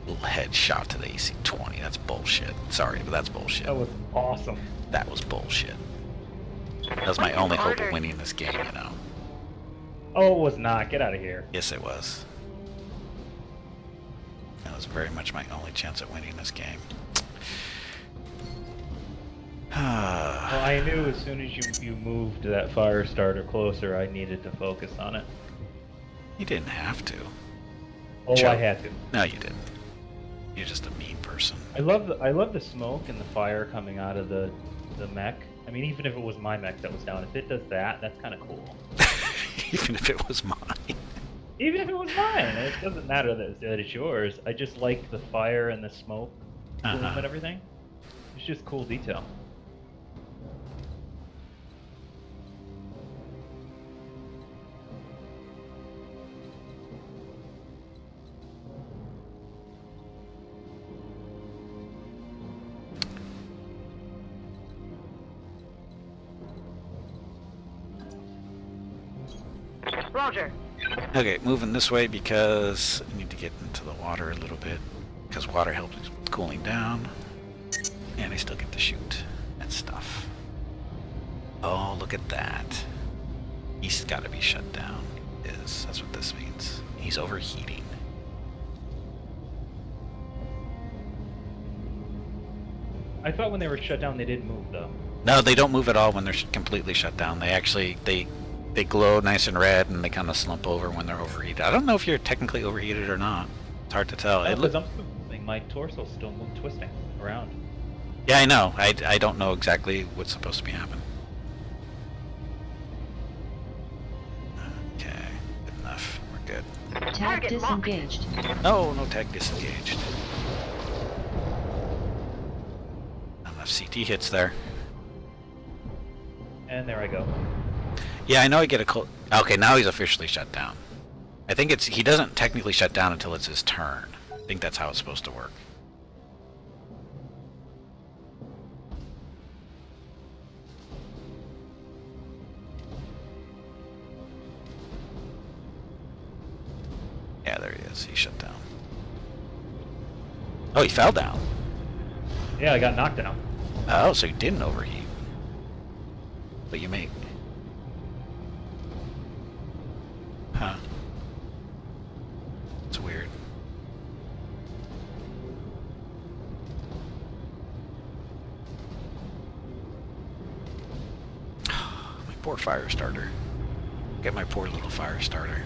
Little headshot to the AC-20. That's bullshit. Sorry, but that's bullshit. That was awesome. That was bullshit. That was my only hope of winning this game, you know. Oh, it was not. Get out of here. Yes, it was. That was very much my only chance at winning this game. Well, I knew as soon as you moved that fire starter closer, I needed to focus on it. You didn't have to. Oh, Joe. I had to. No, you didn't. You're just a mean person. I love the smoke and the fire coming out of the mech. I mean, even if it was my mech that was down, if it does that, that's kind of cool. Even if it was mine. Even if it was mine, it doesn't matter that it's yours. I just like the fire and the smoke plume and everything. It's just cool detail. Roger. Okay, moving this way because I need to get into the water a little bit. Because water helps with cooling down. And I still get to shoot and stuff. Oh, look at that. He's got to be shut down. That's what this means. He's overheating. I thought when they were shut down they didn't move though. No, they don't move at all when they're completely shut down. They actually they glow nice and red, and they kind of slump over when they're overheated. I don't know if you're technically overheated or not. It's hard to tell. No, It because I'm still moving. My torso's still twisting around. Yeah, I know. I don't know exactly what's supposed to be happening. Okay, good enough. We're good. Tag Target locked. disengaged. No tag disengaged. Not enough CT hits there. And there I go. Yeah, I know I get a cold. Okay, now he's officially shut down. I think he doesn't technically shut down until it's his turn. I think that's how it's supposed to work. Yeah, there he is. He shut down. Oh, he fell down. Yeah, I got knocked down. Oh, so you didn't overheat. But you may... Huh. It's weird. My poor fire starter. Get my poor little fire starter.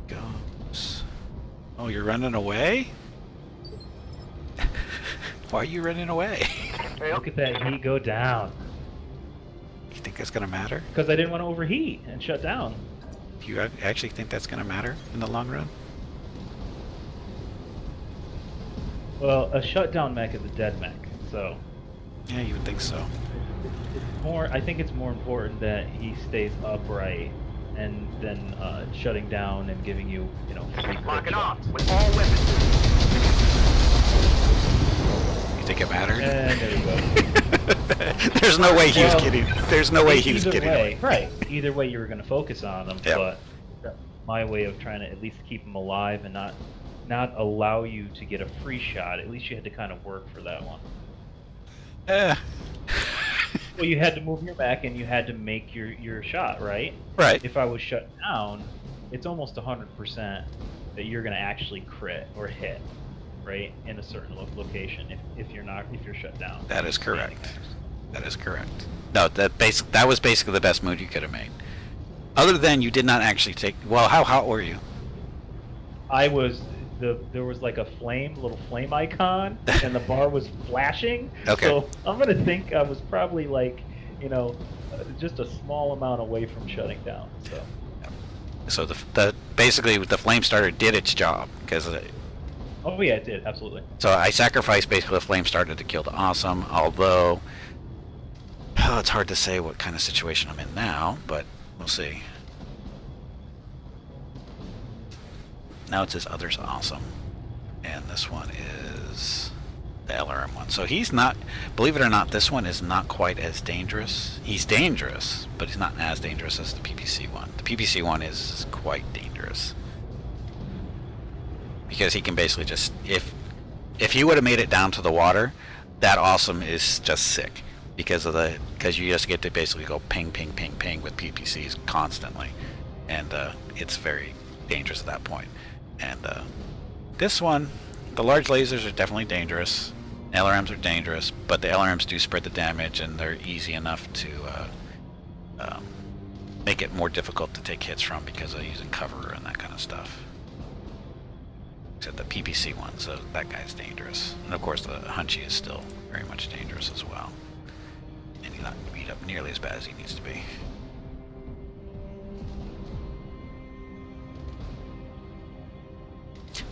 Goes. Oh, you're running away? Why are you running away? Look at that heat go down. You think that's gonna matter? Because I didn't want to overheat and shut down. Do you actually think that's gonna matter in the long run? Well, a shutdown mech is a dead mech, so Yeah, you would think so. it's more. I think it's more important that he stays upright and then shutting down and giving you, you know, free crit Locking off shots. with all weapons. You think it mattered? And there you go. There's no way he was Well, kidding. There's no way he was Either kidding. way, right? Either way, you were going to focus on them, Yep. but that's my way of trying to at least keep them alive and not allow you to get a free shot. At least you had to kind of work for that one. Well, you had to move your back and you had to make your shot, right? Right. If I was shut down, it's almost 100% that you're going to actually crit or hit, right, in a certain location if you're shut down. That is correct. That is correct. No, that was basically the best move you could have made. Other than you did not actually take. Well, how hot were you? I was there was like a little flame icon, and the bar was flashing. Okay. So I'm gonna think I was probably like, you know, just a small amount away from shutting down. So. So basically the flame starter did its job because. Oh yeah, it did absolutely. So I sacrificed basically the flame starter to kill the awesome. Although, it's hard to say what kind of situation I'm in now, but we'll see. Now it says others awesome, and this one is the LRM one. So he's not, believe it or not, this one is not quite as dangerous. He's dangerous, but he's not as dangerous as the PPC one. The PPC one is quite dangerous because he can basically just, if he would have made it down to the water, that awesome is just sick because you just get to basically go ping ping ping ping with PPCs constantly, and it's very dangerous at that point. And this one, the large lasers are definitely dangerous. LRMs are dangerous, but the LRMs do spread the damage, and they're easy enough to make it more difficult to take hits from because of using cover and that kind of stuff. Except the PPC one, so that guy's dangerous. And of course the Hunchy is still very much dangerous as well. And he's not beat up nearly as bad as he needs to be.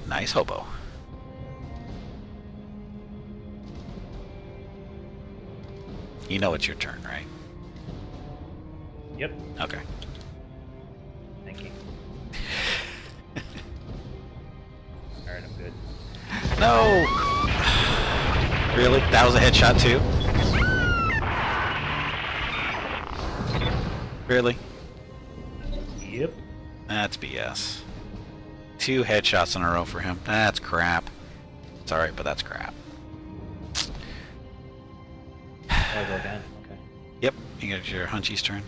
Nice hobo. You know it's your turn, right? Yep. Okay. Thank you. All right, I'm good. No! Really? That was a headshot too? Really? Yep. That's BS. 2 headshots in a row for him. That's crap. It's alright, but that's crap. I'll go again. Okay. Yep, you got your Hunchy's turn.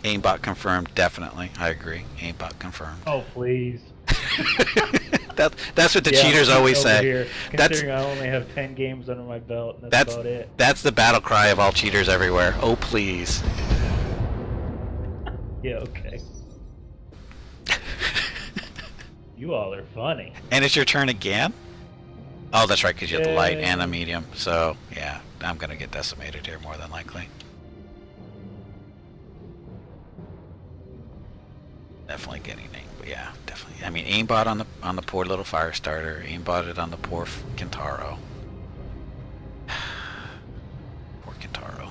Aimbot confirmed, definitely. I agree. Aimbot confirmed. Oh, please. That's what the Yeah, cheaters I'm always over say. Here, That's considering I only have 10 games under my belt, and that's about it. that's the battle cry of all cheaters everywhere. Oh please. Yeah, okay. You all are funny. And it's your turn again? Oh, that's right, because you have the light and the Yay. medium. So, yeah, I'm going to get decimated here more than likely. Definitely getting aimed, but yeah, definitely. I mean, aimbot on the poor little fire starter. Aimbotted on the poor Kintaro. Poor Kintaro.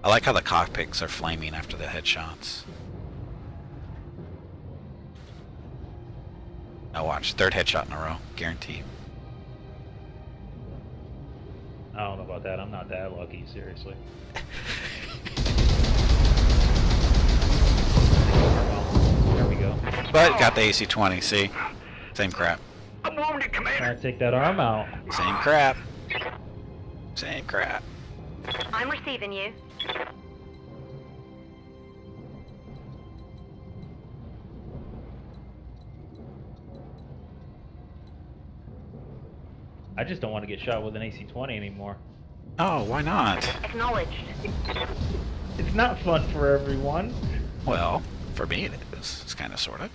I like how the cockpits are flaming after the headshots. Now watch, third headshot in a row, guaranteed. I don't know about that. I'm not that lucky, seriously. There we go. But got the AC-20, see? Same crap. I'm wounded, Trying Commander. to take that arm out. Same crap. Same crap. I'm receiving you. I just don't want to get shot with an AC-20 anymore. Oh, why not? Acknowledged. It's not fun for everyone. Well, for me it is. It's kind of, sort of.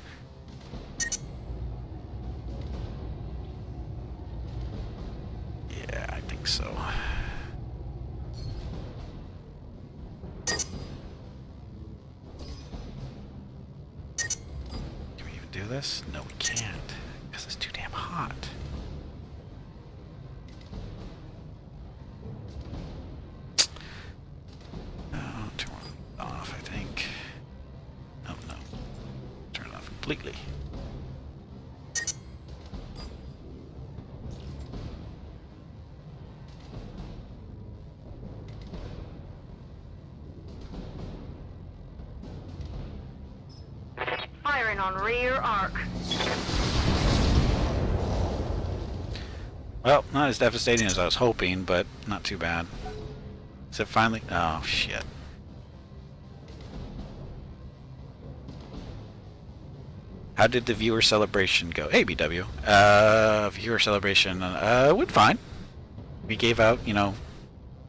Yeah, I think so. Can we even do this? No, we can't. Because it's too damn hot. Oh, turn it off, I think. Oh, no. Turn it off completely. Firing on rear arc. Well, not as devastating as I was hoping, but not too bad. Is it finally? Oh, shit. How did the viewer celebration go? Hey, BW. Viewer celebration went fine. We gave out, you know,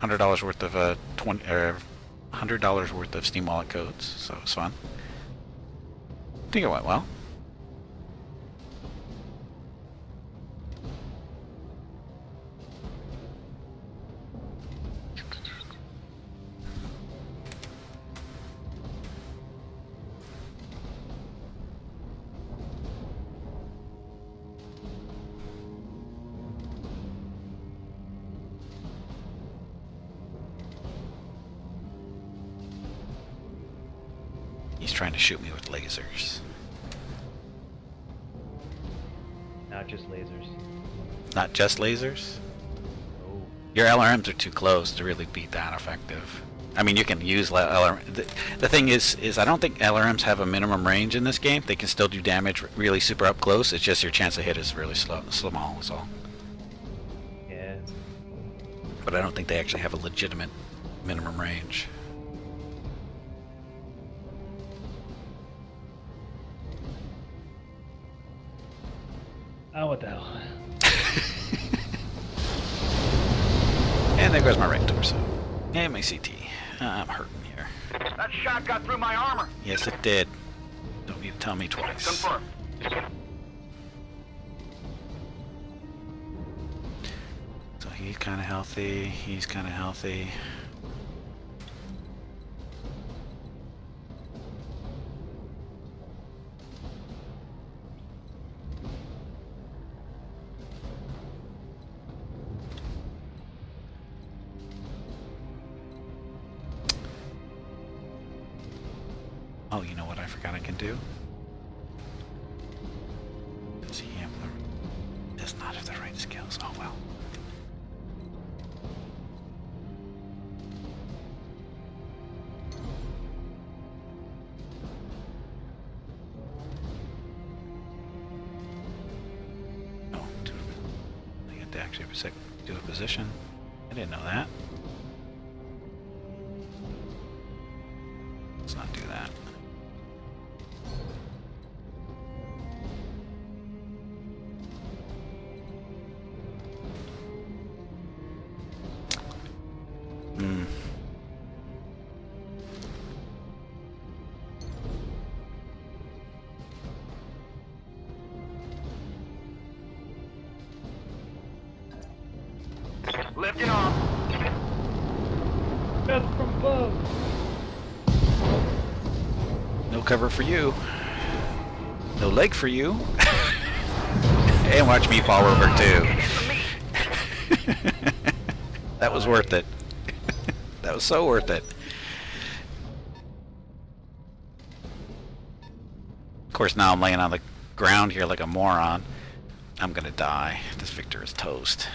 $100 worth of $100 worth of Steam Wallet codes, so it was fun. I think it went well. He's trying to shoot me with lasers. Not just lasers. Not just lasers? Oh. Your LRMs are too close to really be that effective. I mean, you can use LRM. The thing is I don't think LRMs have a minimum range in this game. They can still do damage really super up close. It's just your chance of hit is really small is all. Yeah. But I don't think they actually have a legitimate minimum range. Oh, what the hell? And there goes my right torso. And my CT. I'm hurting here. That shot got through my armor. Yes, it did. Don't need to tell me twice. Confirmed. So he's kind of healthy. He's kind of healthy. Oh, you know what I forgot I can do? Does he have the... Does not have the right skills. Oh well. Oh, I had to actually do a position. I didn't know that. that. Hmm. Lifting off. Death from above. No cover for you. No leg for you. And watch me fall over too. That was worth it. That was so worth it. Of course, now I'm laying on the ground here like a moron. I'm gonna die. This Victor is toast.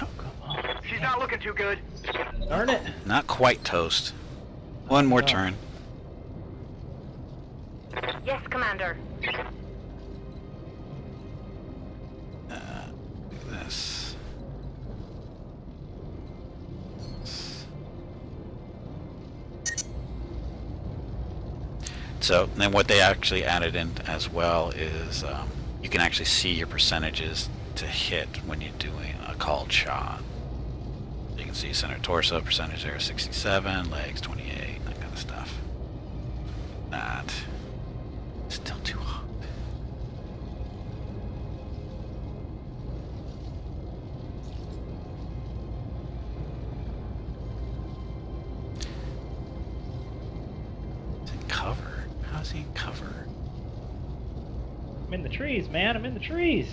Oh, come on. She's not looking too good. Darn it. Not quite toast. One more No. turn. Yes, Commander. This. So then what they actually added in as well is you can actually see your percentages to hit when you're doing a called shot. You can see center torso percentage there 67, legs 28, that kind of stuff. That still too hot. Is it cover? How's he in cover? I'm in the trees, man. I'm in the trees.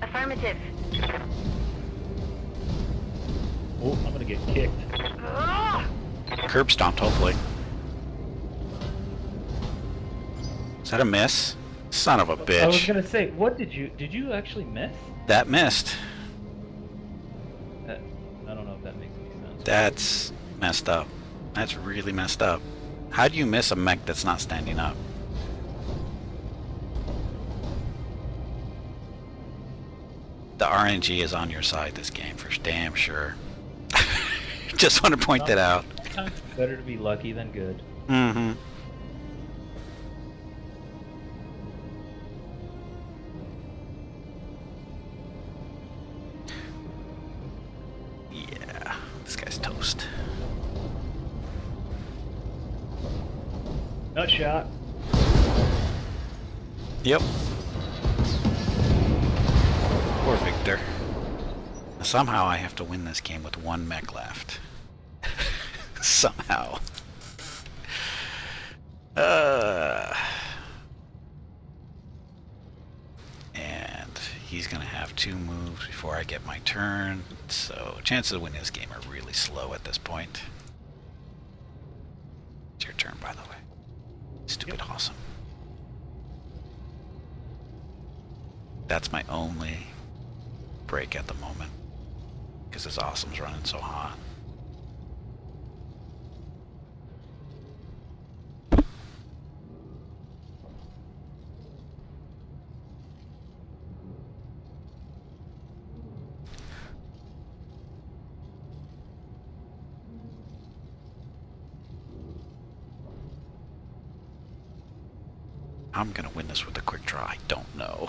Affirmative. Oh, I'm gonna get kicked. Ugh. Curb stomped, hopefully. Is that a miss? Son of a bitch. I was gonna say, what did you actually miss? That missed. I don't know if that makes any sense. That's messed up. That's really messed up. How do you miss a mech that's not standing up? The RNG is on your side this game for damn sure. Just want to point that out. Sometimes it's better to be lucky than good. Mm-hmm. Yeah, this guy's toast. Nut shot. Yep. Poor Victor. Somehow I have to win this game with one mech left. Somehow. And he's gonna have 2 moves before I get my turn, so chances of winning this game are really slow at this point. It's your turn, by the way. Stupid awesome. That's my only break at the moment, because this awesome's running so hot. I'm gonna win this with a quick draw. I don't know.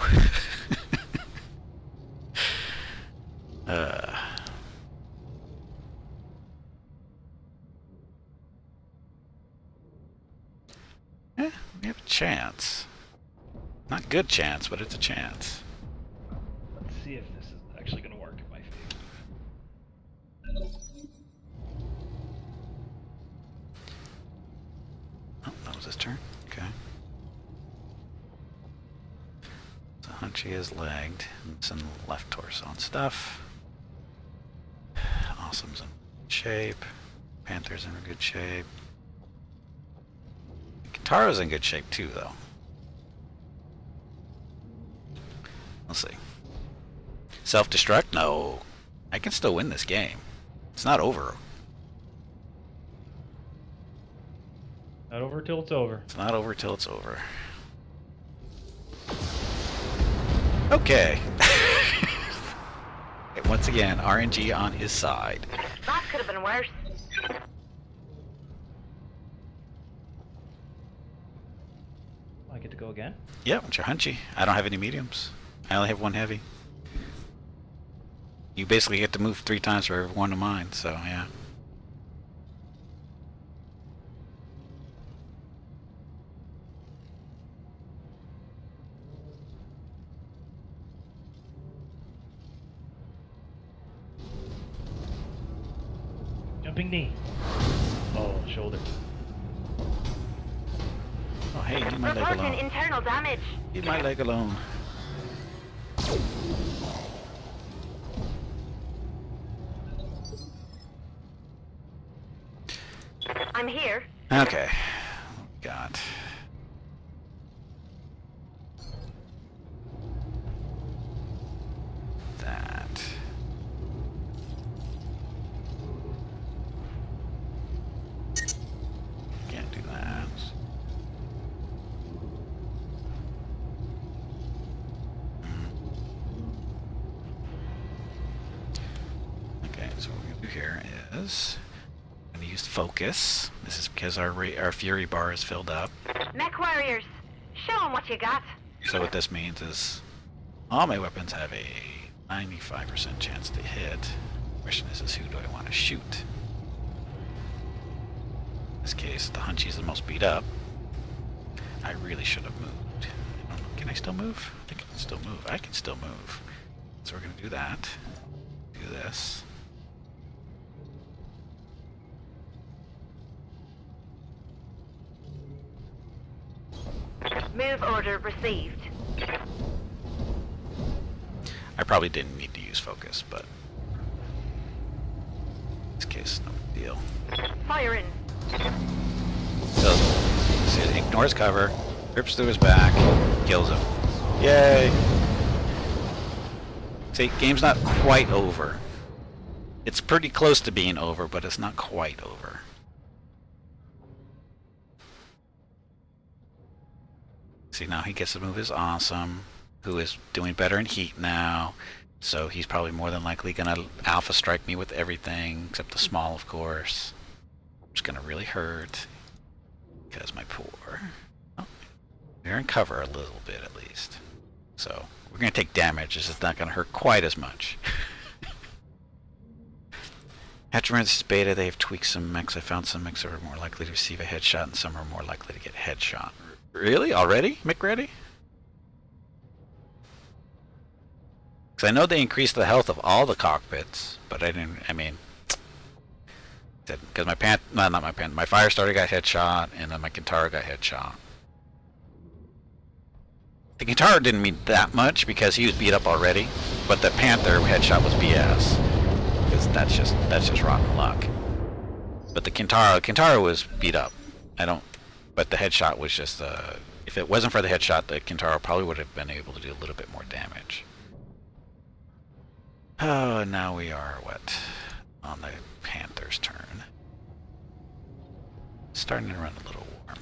We have a chance. Not good chance, but it's a chance. Let's see if this is actually going to work in my favor. Oh, that was his turn. Okay. So Hunchy is legged. It's in left torso and stuff. Awesome's in good shape. Panther's in good shape. Kentaro's in good shape too, though. Let's see. Self-destruct? No. I can still win this game. It's not over. Not over till it's over. It's not over till it's over. Okay. Once again, RNG on his side. That could have been worse. I get to go again? Yeah, it's your Hunchy. I don't have any mediums. I only have one heavy. You basically get to move 3 times for every one of mine, so yeah. Jumping knee. Oh, shoulder. Oh, hey, leave my leg Reporting alone. internal damage. Leave my leg alone. I'm here. Okay. Got. That. Can't do that. Okay, so what we're gonna do here is I'm gonna use focus. This is because our fury bar is filled up. Mech warriors, show 'em what you got. So what this means is all my weapons have a 95% chance to hit. The question is who do I want to shoot? In this case, the Hunchy's the most beat up. I really should have moved. I don't know. Can I still move? I think I can still move. I can still move. So we're going to do that. Do this. Move order received. I probably didn't need to use focus, but in this case, no big deal. Fire in. So, see, it ignores cover, rips through his back, kills him. Yay! See, game's not quite over. It's pretty close to being over, but it's not quite over. See, now he gets to move his Awesome, who is doing better in heat now. So he's probably more than likely going to alpha strike me with everything, except the small, of course. Which is going to really hurt. Because my poor. Oh, we're in cover a little bit, at least. So we're going to take damage. This is not going to hurt quite as much. After this beta, they have tweaked some mechs. I found some mechs that are more likely to receive a headshot, and some are more likely to get headshot. Really? Already? Mech ready? Because I know they increased the health of all the cockpits, but I didn't. I mean, because my fire starter got headshot, and then my Kentaro got headshot. The Kentaro didn't mean that much because he was beat up already, but the Panther headshot was BS. Because that's just rotten luck. But the Kentaro was beat up. But the headshot was just if it wasn't for the headshot, the Kentaro probably would have been able to do a little bit more damage. Oh, now we are, what? On the Panther's turn. Starting to run a little warm.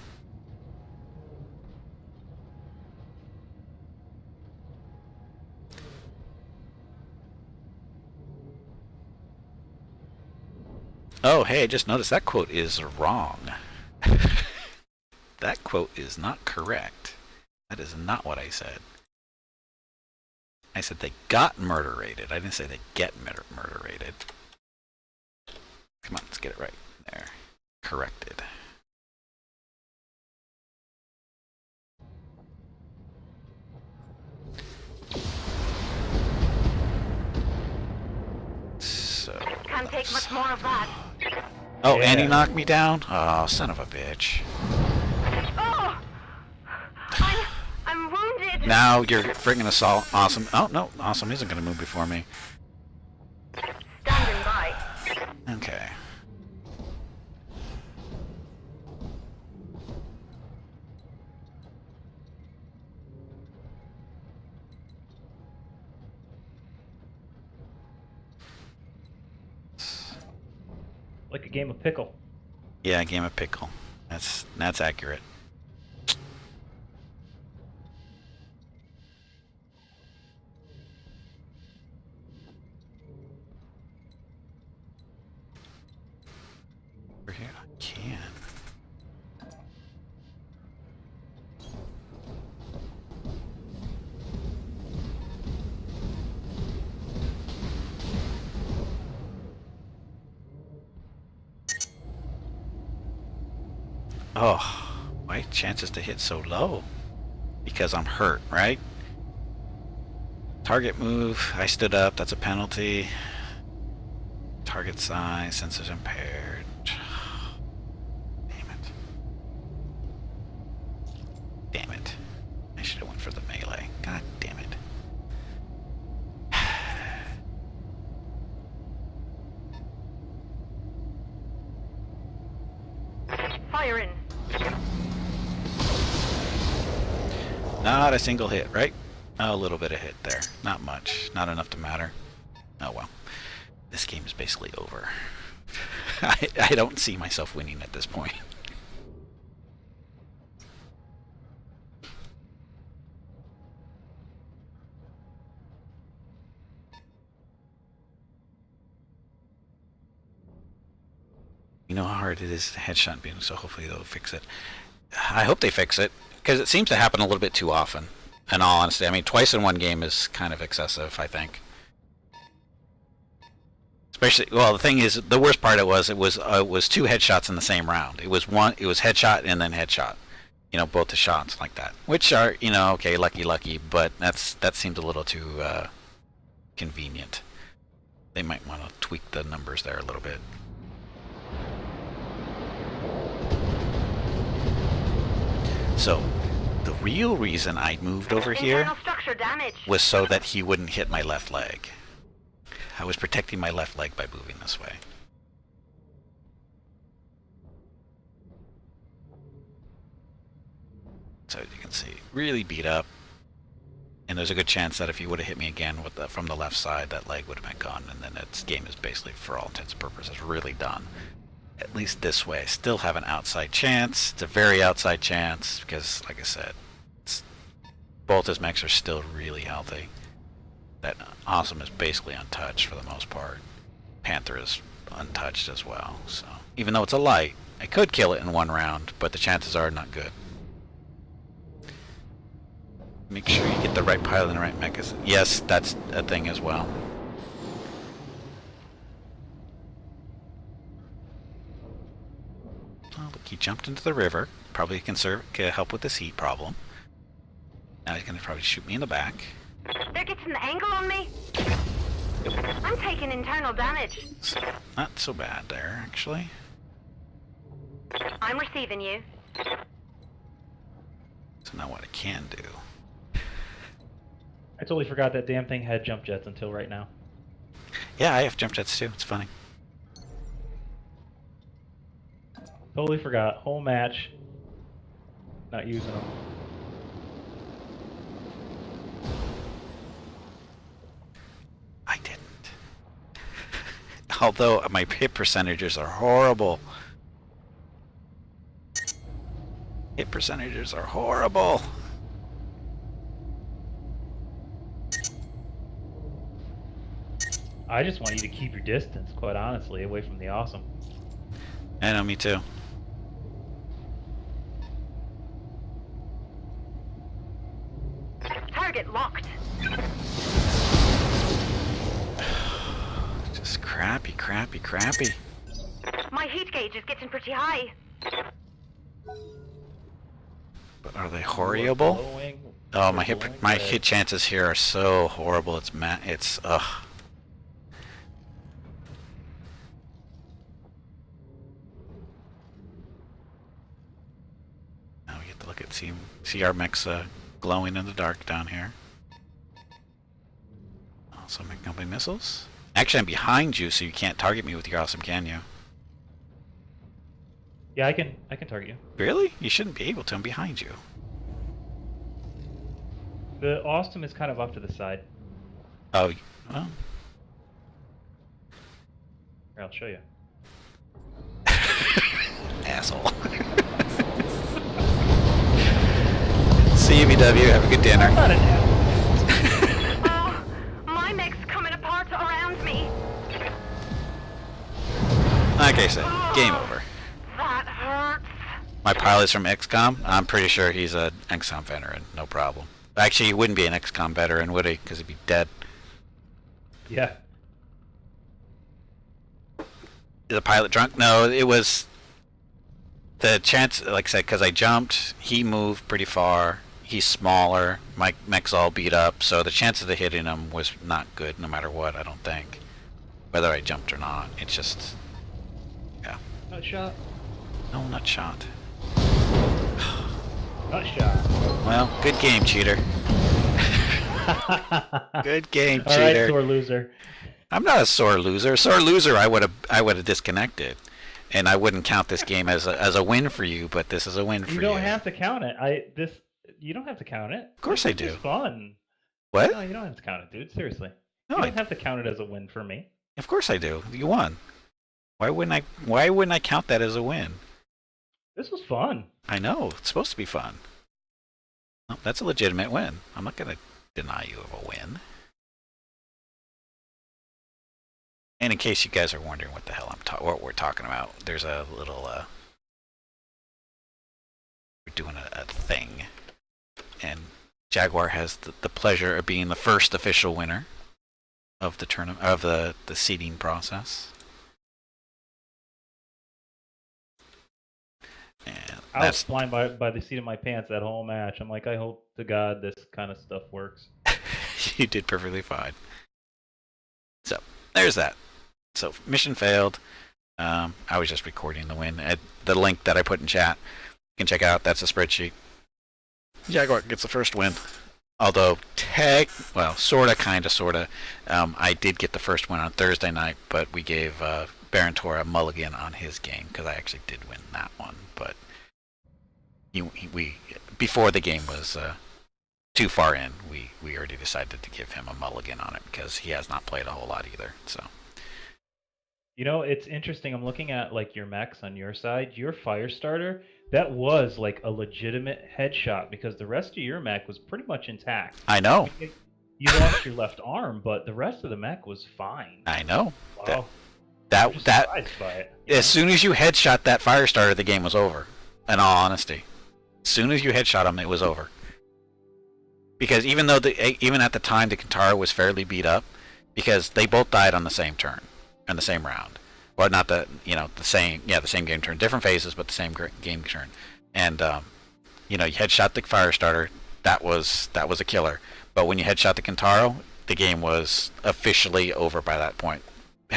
Oh, hey, I just noticed that quote is wrong. That quote is not correct. That is not what I said. I said they got murder-rated. I didn't say they get murder-rated. Come on, let's get it right. There. Corrected. can't take much more of that. Oh, and he Yeah. knocked me down? Oh, son of a bitch. Oh! I'm wounded. Now you're friggin' assault. Awesome. Oh, no. Awesome isn't gonna move before me. Standing by. Okay. Like a game of pickle. Yeah, game of pickle. That's accurate. Over here, I can. Oh, my chances to hit so low? Because I'm hurt, right? Target move, I stood up, that's a penalty. Target size, sensors impaired. Damn it. Damn it. I should have went for the melee. God damn it. Fire in. Not a single hit, right? A little bit of hit there. Not much. Not enough to matter. Oh well. This game is basically over. I don't see myself winning at this point. You know how hard it is to headshot beam, so hopefully they'll fix it. I hope they fix it, because it seems to happen a little bit too often. In all honesty, I mean, twice in one game is kind of excessive, I think. Especially, well, the thing is, the worst part it was two headshots in the same round. It was headshot and then headshot. You know, both the shots like that, which are, you know, okay, lucky, but that seemed a little too convenient. They might want to tweak the numbers there a little bit. So, the real reason I moved over here Internal structure damage. was so that he wouldn't hit my left leg. I was protecting my left leg by moving this way. So as you can see, really beat up. And there's a good chance that if he would have hit me again with from the left side, that leg would have been gone, and then this game is basically, for all intents and purposes, really done. At least this way. I still have an outside chance. It's a very outside chance, because, like I said, both his mechs are still really healthy. That Awesome is basically untouched for the most part. Panther is untouched as well. So even though it's a light, I could kill it in one round, but the chances are not good. Make sure you get the right pilot and the right mech. Yes, that's a thing as well. Oh, look, he jumped into the river. Probably can help with this heat problem. Now he's going to probably shoot me in the back. They're getting the angle on me. I'm taking internal damage. So, not so bad there, actually. I'm receiving you. So now what I can do... I totally forgot that damn thing had jump jets until right now. Yeah, I have jump jets too. It's funny. Totally forgot. Whole match. Not using them. I didn't. Although my hit percentages are horrible. Hit percentages are horrible. I just want you to keep your distance, quite honestly, away from the awesome. I know, me too. Target locked. Just crappy. My heat gauge is getting pretty high. But are they horrible? Blowing, Oh, my blowing my red. hit chances here are so horrible. It's ugh. See our mechs glowing in the dark down here. Also mech company missiles. Actually, I'm behind you, so you can't target me with your awesome, can you? Yeah, I can target you. Really? You shouldn't be able to. I'm behind you. The awesome is kind of off to the side. Oh, well. Here, I'll show you. Asshole. CBW, have a good dinner. I'm not an asshole. Oh, my mech's coming apart around me. Like I said, game over. That hurts. My pilot's from XCOM. I'm pretty sure he's an XCOM veteran. No problem. Actually, he wouldn't be an XCOM veteran, would he? Because he'd be dead. Yeah. Is the pilot drunk? No, it was the chance, like I said, because I jumped, he moved pretty far. He's smaller. My mech's all beat up, so the chances of hitting him was not good no matter what, I don't think. Whether I jumped or not. It's just... yeah. Not shot. No, not shot. Not shot. Well, good game, cheater. Good game, All right, cheater. sore loser. I'm not a sore loser. Sore loser, I would have disconnected, and I wouldn't count this game as a win for you. But this is a win for you. You don't have to count it. You don't have to count it. Of course I do. It's fun. What? No, you don't have to count it, dude. Seriously. No, You I, don't have to count it as a win for me. of course I do. You won. Why wouldn't I? Why wouldn't I count that as a win? This was fun. I know it's supposed to be fun. No, that's a legitimate win. I'm not gonna deny you of a win. And in case you guys are wondering what the hell what we're talking about, there's a little we're doing a thing, and Jaguar has the pleasure of being the first official winner of the tournament of the seeding process. And I was that's flying by the seat of my pants that whole match. I'm like, I hope to God this kind of stuff works. you did perfectly fine. So there's that. So mission failed. I was just recording the win. The link that I put in chat, you can check out. That's a spreadsheet. Jaguar gets the first win. Although sorta. I did get the first win on Thursday night, but we gave Baron Tor a mulligan on his game because I actually did win that one. But we before the game was too far in, we already decided to give him a mulligan on it because he has not played a whole lot either. So. You know, it's interesting. I'm looking at like your mechs on your side. Your fire starter, that was like a legitimate headshot because the rest of your mech was pretty much intact. I know. You lost your left arm, but the rest of the mech was fine. I know. Wow. That I'm just surprised by it. As soon as you headshot that fire starter, the game was over. In all honesty, as soon as you headshot him, it was over. Because even at the time the Kintara was fairly beat up, because they both died on the same turn, in the same round. Well, not the same game turn, different phases, but the same game turn. And you headshot the fire starter, that was a killer. But when you headshot the Kintaro, the game was officially over by that point.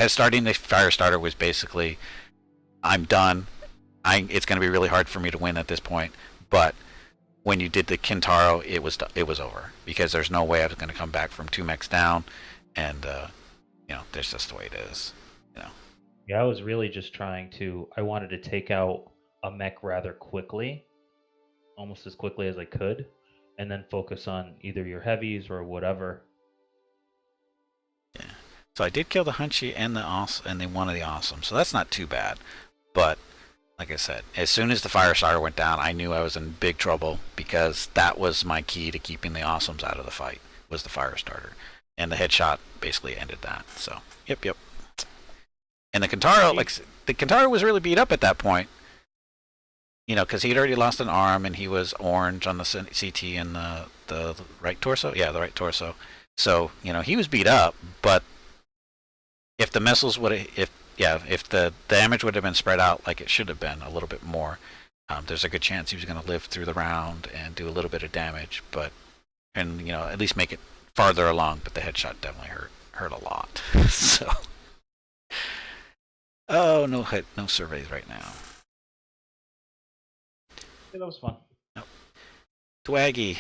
Starting the fire starter was basically, I'm done. It's going to be really hard for me to win at this point. But when you did the Kintaro, it was over because there's no way I was going to come back from 2 mechs down, and that's just the way it is. Yeah, I was really just I wanted to take out a mech rather quickly, almost as quickly as I could, and then focus on either your heavies or whatever. Yeah. So I did kill the Hunchy and one of the Awesome, so that's not too bad. But like I said, as soon as the fire starter went down, I knew I was in big trouble because that was my key to keeping the Awesomes out of the fight, was the fire starter. And the headshot basically ended that. So, yep. And the Kintaro was really beat up at that point. Because he'd already lost an arm and he was orange on the CT and the right torso. Yeah, the right torso. So, he was beat up, but if the missiles if the damage would have been spread out like it should have been a little bit more, there's a good chance he was going to live through the round and do a little bit of damage, and at least make it farther along. But the headshot definitely hurt a lot. So, oh, no surveys right now. Yeah, that was fun. Nope. Swaggy.